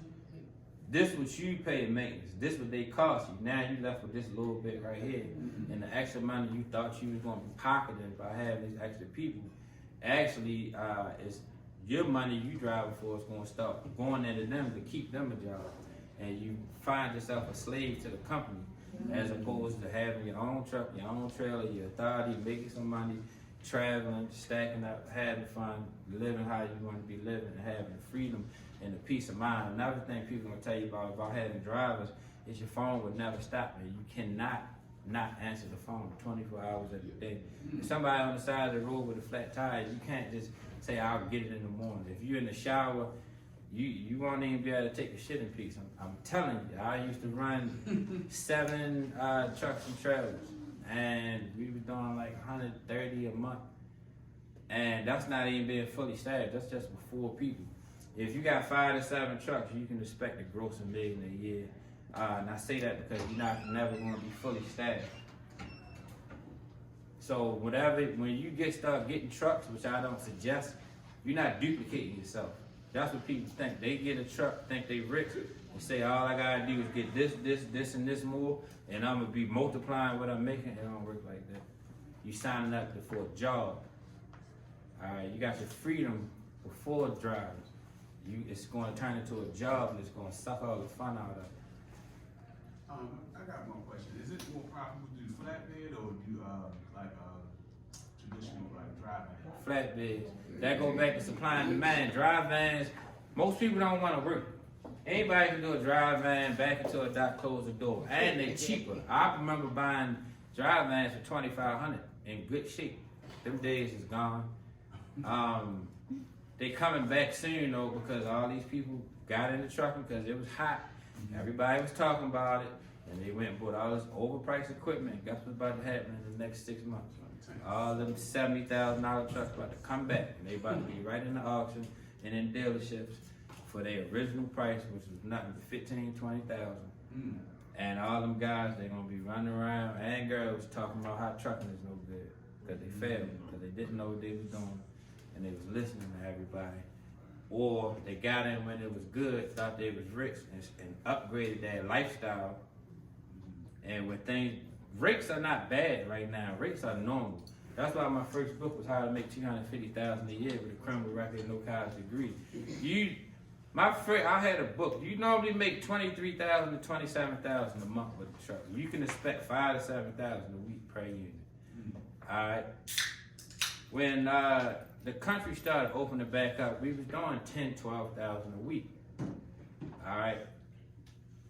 This is what you pay in maintenance. This is what they cost you. Now you left with this little bit right here. And the extra money you thought you was gonna be pocketing by having these extra people, actually is your money you driving for is gonna start going into them to keep them a job. And you find yourself a slave to the company as opposed to having your own truck, your own trailer, your authority, making some money, traveling, stacking up, having fun, living how you want to be living, and having the freedom and the peace of mind. Another thing people gonna tell you about having drivers is your phone would never stop, man. You cannot not answer the phone 24 hours every day. If somebody on the side of the road with a flat tire, you can't just say, I'll get it in the morning. If you're in the shower, you won't even be able to take a shit in peace. I'm telling you, I used to run 7 trucks and trailers, and we were doing like 130 a month. And that's not even being fully staffed, that's just with 4 people. If you got 5 to 7 trucks, you can expect to gross $1 million a year. And I say that because you're never going to be fully staffed. So when you start getting trucks, which I don't suggest, you're not duplicating yourself. That's what people think. They get a truck, think they rich, and say all I gotta do is get this, and this more, and I'm gonna be multiplying what I'm making. It don't work like that. You signing up for a job. All right, you got your freedom before driving. It's going to turn into a job, and it's going to suck all the fun out of it. I got one question. Is it more profitable to do flatbed or do traditional drive van? Flatbeds. That goes back to supply and demand. Drive vans, most people don't want to work. Anybody can do a drive van, back into a dock, close the door, and they're cheaper. I remember buying drive vans for $2,500 in good shape. Them days is gone. They coming back soon though because all these people got in the trucking because it was hot. Everybody was talking about it, and they went and bought all this overpriced equipment. Guess what's about to happen in the next 6 months? All them $70,000 trucks about to come back, and they about to be right in the auction and in dealerships for their original price, which was nothing but $15,000-$20,000. And all them guys, they're gonna be running around and girls talking about how trucking is no good because they failed because they didn't know what they was doing and they was listening to everybody. or they got in when it was good, thought they was rich, and upgraded their lifestyle. And when rates are not bad right now. Rates are normal. That's why my first book was How to Make $250,000 a year with a criminal record and no college degree. I had a book. You normally make $23,000 to $27,000 a month with a truck. You can expect $5,000 to $7,000 a week per unit. All right. When the country started opening back up, we was doing $10,000, $12,000 a week. All right.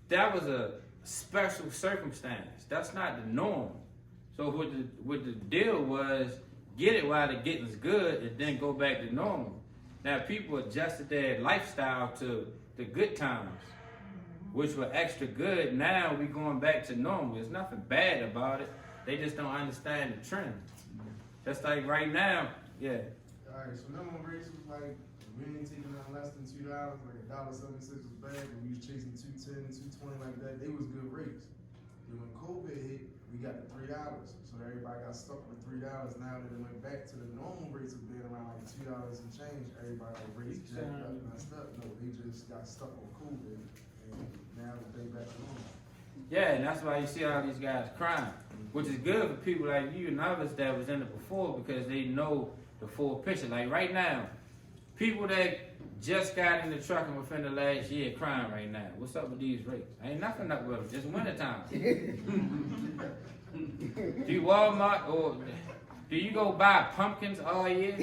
That was a special circumstance. That's not the norm. So what the deal was, get it while the getting's good and then go back to normal. Now people adjusted their lifestyle to the good times, which were extra good. Now we going back to normal. There's nothing bad about it. They just don't understand the trend. Just like right now, yeah. Alright, so minimum rates was like, we ain't taking nothing less than $2, like $1.76 was bad, and we was chasing $2.10, $2.20 like that. They was good rates. Then when COVID hit, we got the $3. So everybody got stuck with $3. Now that it went back to the normal rates of being around like $2 and change, everybody like rates jacked up, messed up. No, they just got stuck on COVID, and now that they back to normal. Yeah, and that's why you see all these guys crying, which is good for people like you and others that was in it before because they know the full picture. Like right now, people that just got in the trucking within the last year crying right now. What's up with these rates? Ain't nothing up with them. Just wintertime. Do you Walmart or do you go buy pumpkins all year?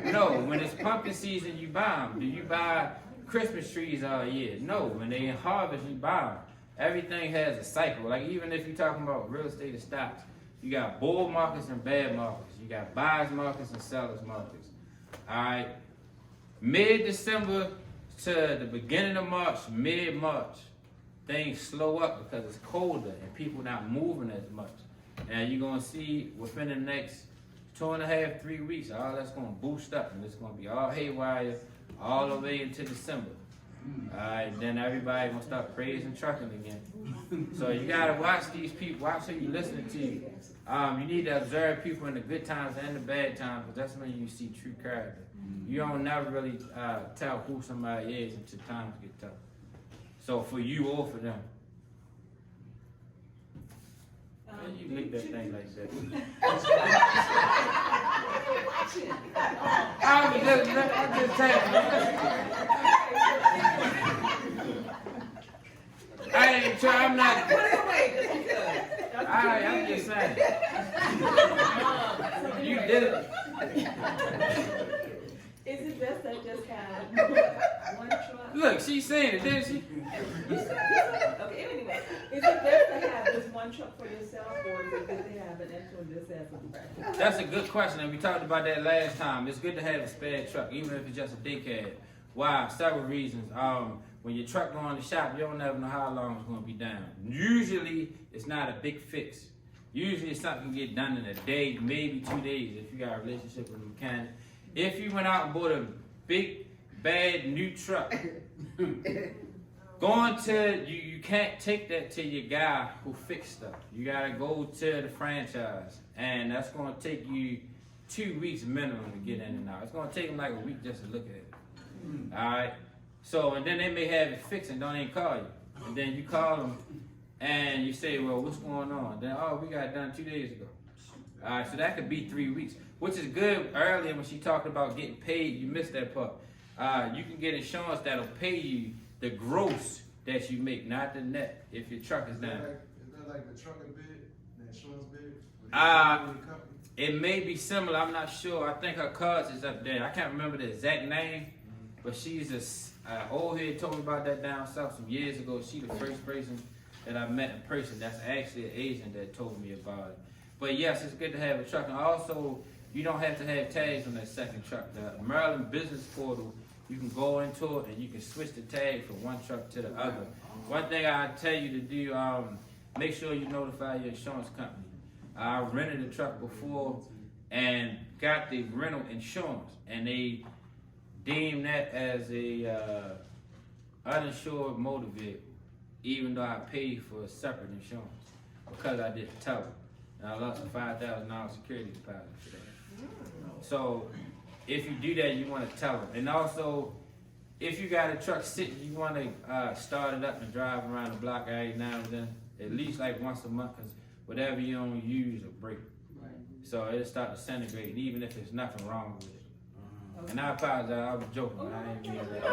No, when it's pumpkin season, you buy them. Do you buy Christmas trees all year? No, when they in harvest, you buy them. Everything has a cycle. Like even if you're talking about real estate and stocks, you got bull markets and bad markets. You got buyers markets and sellers markets. All right. Mid-December to the beginning of March, mid-March, things slow up because it's colder and people not moving as much. And you're going to see within the next 2.5, 3 weeks, all that's going to boost up and it's going to be all haywire all the way into December. All right, then everybody going to start praising trucking again. So you got to watch these people, watch who you listening to. You need to observe people in the good times and the bad times because that's when you see true character. You don't never really tell who somebody is until times get tough. So for you or for them. Man, you lick that thing like that. I'm just telling you. I ain't trying, I'm not. Put it away just because. Alright, I'm just saying. You did it. Is it best I just have one truck? Look, she's saying it, didn't she? Okay, anyway, is it best to have just one truck for yourself, or is it good to have an extra one just as a backup? That's a good question, and we talked about that last time. It's good to have a spare truck, even if it's just a day cab. Why? Several reasons. When your truck go on the shop, you don't never know how long it's going to be down. Usually, it's not a big fix. Usually, something can get done in a day, maybe 2 days, if you got a relationship with a mechanic. If you went out and bought a big, bad new truck, you can't take that to your guy who fixed stuff. You gotta go to the franchise, and that's gonna take you 2 weeks minimum to get in and out. It's gonna take them like a week just to look at it. All right. So, and then they may have it fixed and don't even call you. And then you call them and you say, well, what's going on? Then, oh, we got it done 2 days ago. All right, so that could be 3 weeks, which is good. Earlier when she talked about getting paid, you missed that part. You can get insurance that'll pay you the gross that you make, not the net, if your truck is down. Is that like the trucking bid, the insurance bid? It may be similar, I'm not sure. I think her cards is up there. I can't remember the exact name, but she's a old head told me about that down south some years ago. She the first person that I met in person that's actually an agent that told me about it. But yes, it's good to have a truck. And also, you don't have to have tags on that second truck. The Maryland Business Portal, you can go into it and you can switch the tag from one truck to the other. One thing I tell you to do, make sure you notify your insurance company. I rented a truck before and got the rental insurance, and they deemed that as a uninsured motor vehicle, even though I paid for a separate insurance because I did the tow. And I lost a $5,000 security deposit for that. So if you do that, you want to tell them. And also, if you got a truck sitting, you want to start it up and drive around the block every now and then, at least like once a month, because whatever you don't use will break. So it'll start disintegrating, even if there's nothing wrong with it. And I apologize, I was joking. I didn't mean that. I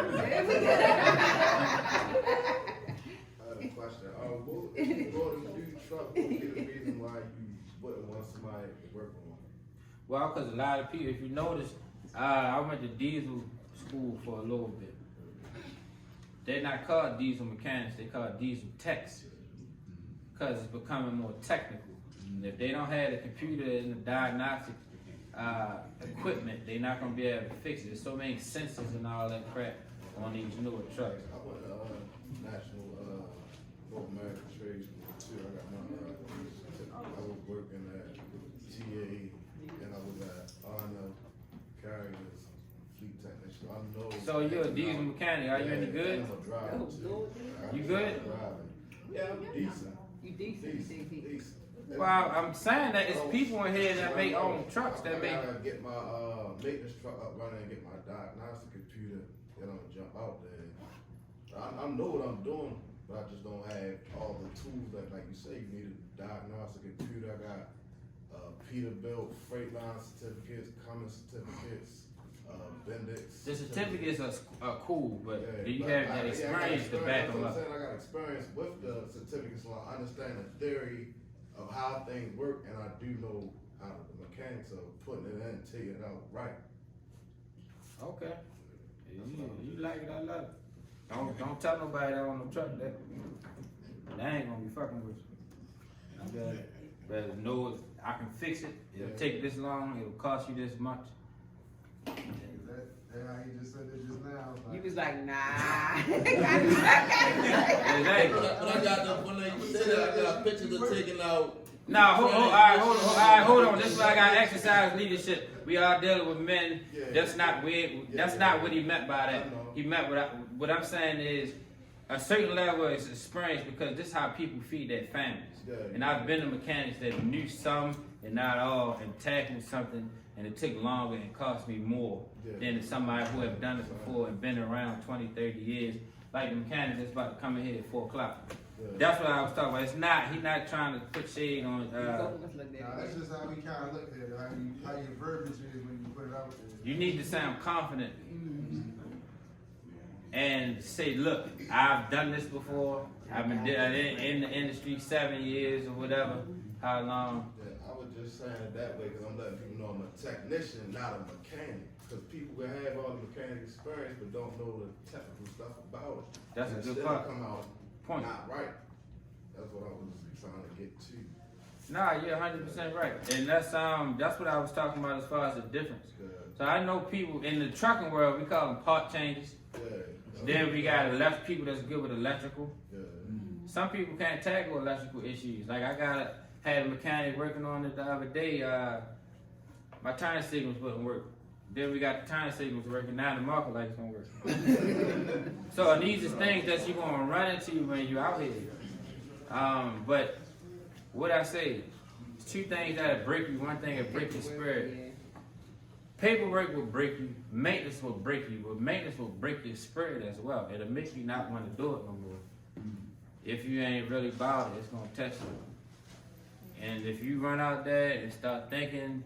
had a question. What if you go to do truck, what would be the reason why you wouldn't want somebody to work on it? Well, because a lot of people, if you notice, I went to diesel school for a little bit. They're not called diesel mechanics, they called diesel techs. Because it's becoming more technical. And if they don't have the computer and the diagnostic equipment, they're not going to be able to fix it. There's so many sensors and all that crap on these newer trucks. I went to National North American Trade School too. I got my I was working at TA and I was at Arnold Carriers Fleet Technician. I know. So you're a diesel mechanic. Are you any good? I'm a driver too. You good? Yeah, I'm decent. You decent. Decent. Well, I'm saying that it's people in here that make own trucks that make. I gotta get my maintenance truck up running and get my diagnostic computer. They don't jump out there. I know what I'm doing, but I just don't have all the tools that, like you say, you need a diagnostic computer. I got Peterbilt, Freightliner certificates, Cummins certificates, Bendix. The certificates are cool, but Yeah, do you but have that experience to back them up? I got experience with the certificates, so I understand the theory of how things work, and I do know how the mechanics of putting it in and taking it out right. Okay. You like it, I love it. Don't tell nobody that on the truck that they ain't gonna be fucking with you. You better know I can fix it. It'll take this long. It'll cost you this much. That how he just said it just now. You was like, nah. Exactly. When they said that, I got pictures of taking out. Now, hold on. This is why I got exercise leadership. We are dealing with men. That's not weird. That's not what he meant by that. He meant what I'm saying is a certain level of experience, because this is how people feed their families. And I've been to mechanics that knew some and not all, and tackled something, and it took longer and cost me more than somebody who have done it before and been around 20, 30 years. Like the mechanic that's about to come in here at 4 o'clock. That's what I was talking about. It's not, he's not trying to put shade on. That's just how we kind of look at it, how your verbiage is when you put it out there. You need to sound confident and say, look, I've done this before. I've been in the industry 7 years or whatever. How long? Yeah, I was just saying it that way because I'm letting people know I'm a technician, not a mechanic. Because people will have all the mechanic experience but don't know the technical stuff about it. That's and a good still point. Come out Point. not right. That's what I was trying to get to. Nah, you're 100% right. And that's what I was talking about as far as the difference. So I know people in the trucking world, we call them part changers. Then we got people that's good with electrical. Some people can't tackle electrical issues. Like I had a mechanic working on it the other day. My turn signals wouldn't work. Then we got the turn signals working. Now the marker lights don't work. So these are things that you're gonna run into when you're out here. But what I say, two things that'll break you. One thing will break your spirit. Paperwork will break you. Maintenance will break you. But maintenance will break your spirit as well. It'll make you not want to do it no more. If you ain't really bothered, it's gonna test you. And if you run out there and start thinking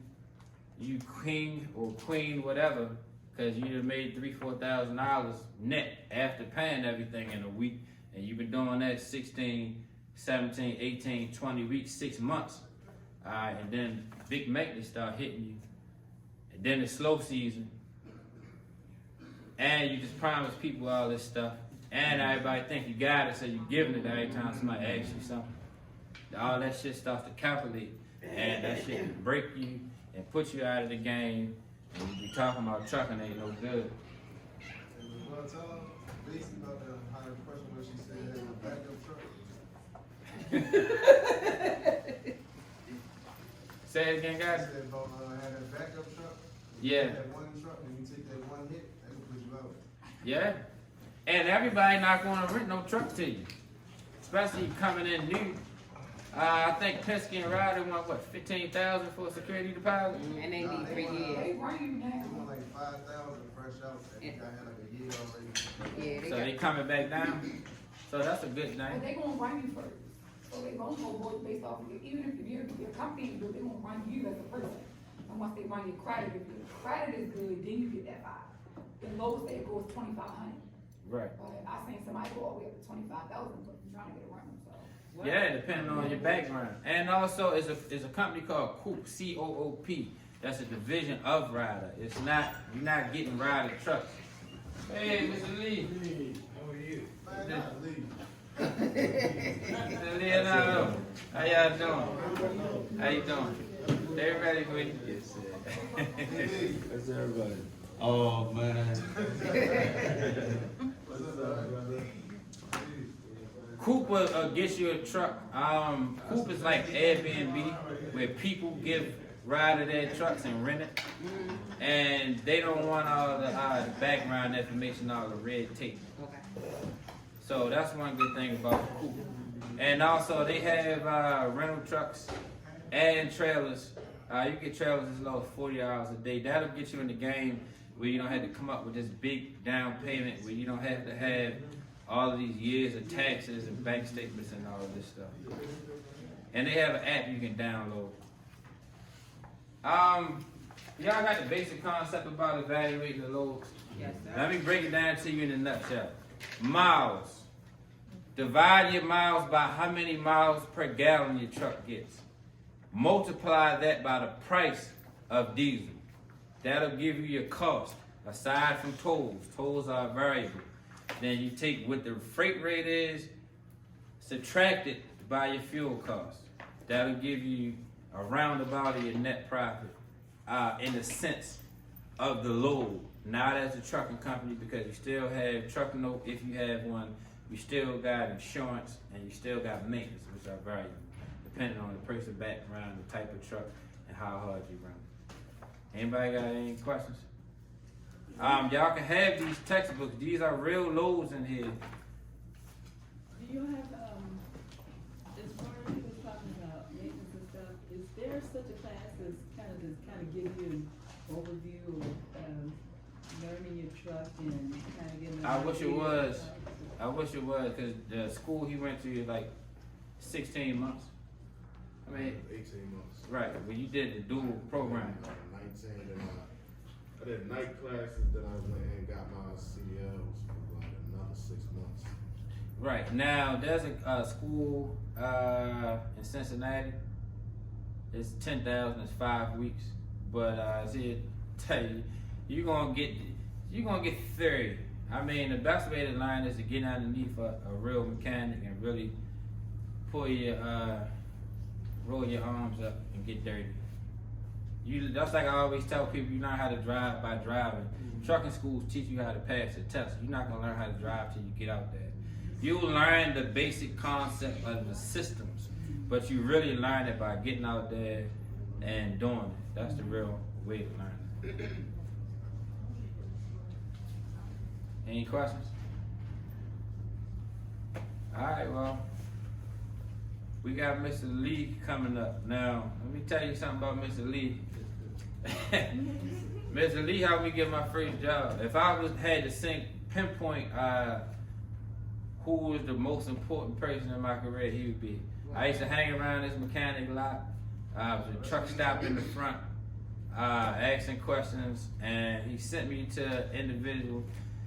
you king or queen, whatever, because you done made $3,000, $4,000 net after paying everything in a week, and you've been doing that 16, 17, 18, 20 weeks, 6 months, and then big maintenance start hitting you, and then the slow season, and you just promise people all this stuff, and everybody think you got it, so you're giving it every time somebody asks you something. All that shit starts to calculate, and that shit can break you and put you out of the game, and you be talking about trucking ain't no good. Well, tell her basically about how the question was she said had a backup truck. Say it again, guys. She said about had a backup truck. Yeah. You had one truck and you take that one hit, that will put you out. Yeah. And everybody not gonna rent no truck to you, especially coming in new. I think Penske and Ryder want what, $15,000 for a security deposit? And they need 3 years. They want like 5,000 fresh out. And I had like a year already. Yeah, they So got. they coming back down. So that's a good But thing. they gonna run you first. So they gonna go based off of you, even if your company is good, they gonna run you as a person. And once they run your credit, if your credit is good, then you get that 5. The lowest they go is 2,500. Right. But I seen somebody go all the way up to 25,000, but I'm trying to get around them, so. Yeah, depending on your background. And also, it's a company called Coop, C-O-O-P. That's a division of Ryder. It's not, you're not getting Ryder trucks. Hey, Mr. Lee. How are you? Man, not leave. Mr. Leonardo. How y'all doing? How you doing? They ready for you? Yes, sir. That's everybody. Oh, man. What's up, brother? Coop will get you a truck. Coop is like Airbnb, where people give Ryder their trucks and rent it. And they don't want all the background information, all the red tape. Okay. So that's one good thing about Coop. And also they have rental trucks and trailers. You get trailers as low as $40 a day. That'll get you in the game where you don't have to come up with this big down payment, where you don't have to have all of these years of taxes and bank statements and all of this stuff. And they have an app you can download. Y'all got the basic concept about evaluating the loads? Yes, sir. Let me break it down to you in a nutshell. Miles. Divide your miles by how many miles per gallon your truck gets. Multiply that by the price of diesel. That'll give you your cost, aside from tolls. Tolls are variable. Then you take what the freight rate is, subtract it by your fuel cost. That'll give you a roundabout of your net profit in the sense of the load. Not as a trucking company, because you still have trucking note if you have one. You still got insurance and you still got maintenance, which are variable, depending on the person's background, the type of truck, and how hard you run. Anybody got any questions? Y'all can have these textbooks. These are real loads in here. Do you have, as far as you was talking about maintenance and stuff, is there such a class as kind of give you an overview of learning your truck and kind of getting an I wish it idea was. of- I wish it was, because the school he went to is like 16 months. I mean, 18 months. right, when you did the dual program. 19, then I did night classes, then I went and got my CDLs for like another 6 months. Right, now there's a school in Cincinnati. It's 10,000, it's 5 weeks. But I said, tell you, you're gonna get 30. I mean, the best way to learn is to get underneath a real mechanic and really pull your, roll your arms up and get dirty. That's like I always tell people, you learn how to drive by driving. Trucking schools teach you how to pass the test. You're not gonna learn how to drive till you get out there. You'll learn the basic concept of the systems, but you really learn it by getting out there and doing it. That's the real way to learn it. Any questions? All right, well, we got Mr. Lee coming up. Now, let me tell you something about Mr. Lee. Mr. Lee helped me get my first job. If I had to pinpoint who was the most important person in my career, he would be. I used to hang around this mechanic a lot. I was a truck stop in the front, asking questions, and he sent me to an individual.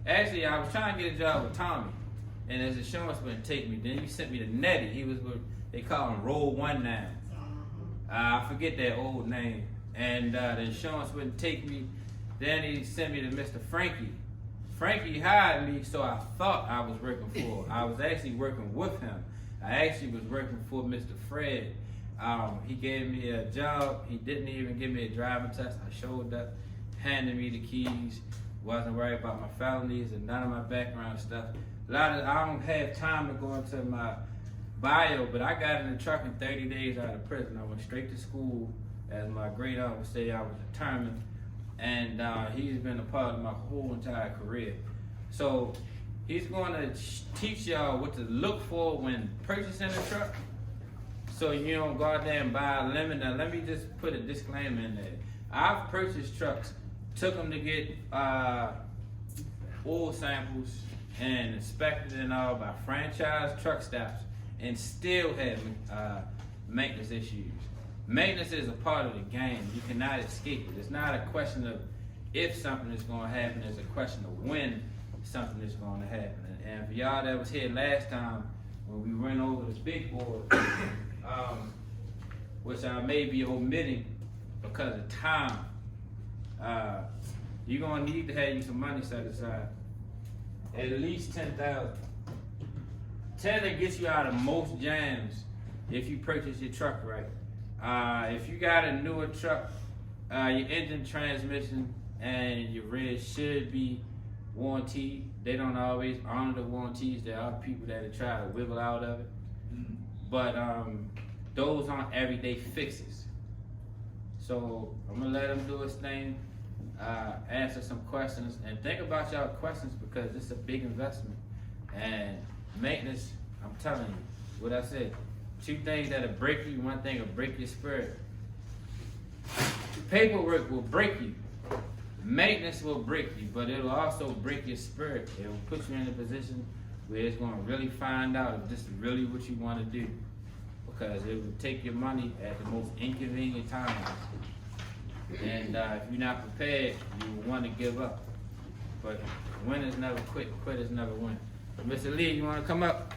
Actually, I was trying to get a job with Tommy, and his insurance wouldn't take me. Then he sent me to Nettie. He was with, they call him Roll One now. I forget that old name. And the insurance wouldn't take me. Then he sent me to Mr. Frankie. Frankie hired me, so I thought I was working for. I was actually working with him. I actually was working for Mr. Fred. He gave me a job. He didn't even give me a driving test. I showed up, handed me the keys. Wasn't worried about my felonies and none of my background stuff. I don't have time to go into my bio, but I got in the truck in 30 days out of prison. I went straight to school, as my great uncle would say. I was determined, and he's been a part of my whole entire career. So he's going to teach y'all what to look for when purchasing a truck, so you don't go out there and buy a lemon. Now let me just put a disclaimer in there. I've purchased trucks took them to get oil samples and inspected and all by franchise truck stops, and still had maintenance issues. Maintenance is a part of the game. You cannot escape it. It's not a question of if something is going to happen. It's a question of when something is going to happen. And for y'all that was here last time when we went over the big board, which I may be omitting because of time, you're going to need to have you some money set aside. At least $10,000. 10 to get you out of most jams if you purchase your truck right. If you got a newer truck, your engine, transmission, and your rear should be warranted. They don't always honor the warranties. There are people that try to wiggle out of it. But those aren't everyday fixes. So I'm gonna let him do his thing, answer some questions, and think about y'all questions because it's a big investment. And maintenance, I'm telling you, what I said, 2 things that'll break you, 1 thing will break your spirit. Paperwork will break you. Maintenance will break you, but it'll also break your spirit. It will put you in a position where it's gonna really find out if this is really what you wanna do. Because it will take your money at the most inconvenient times. And if you're not prepared, you will want to give up. But winners never quit, quitters never win. Mr. Lee, you want to come up?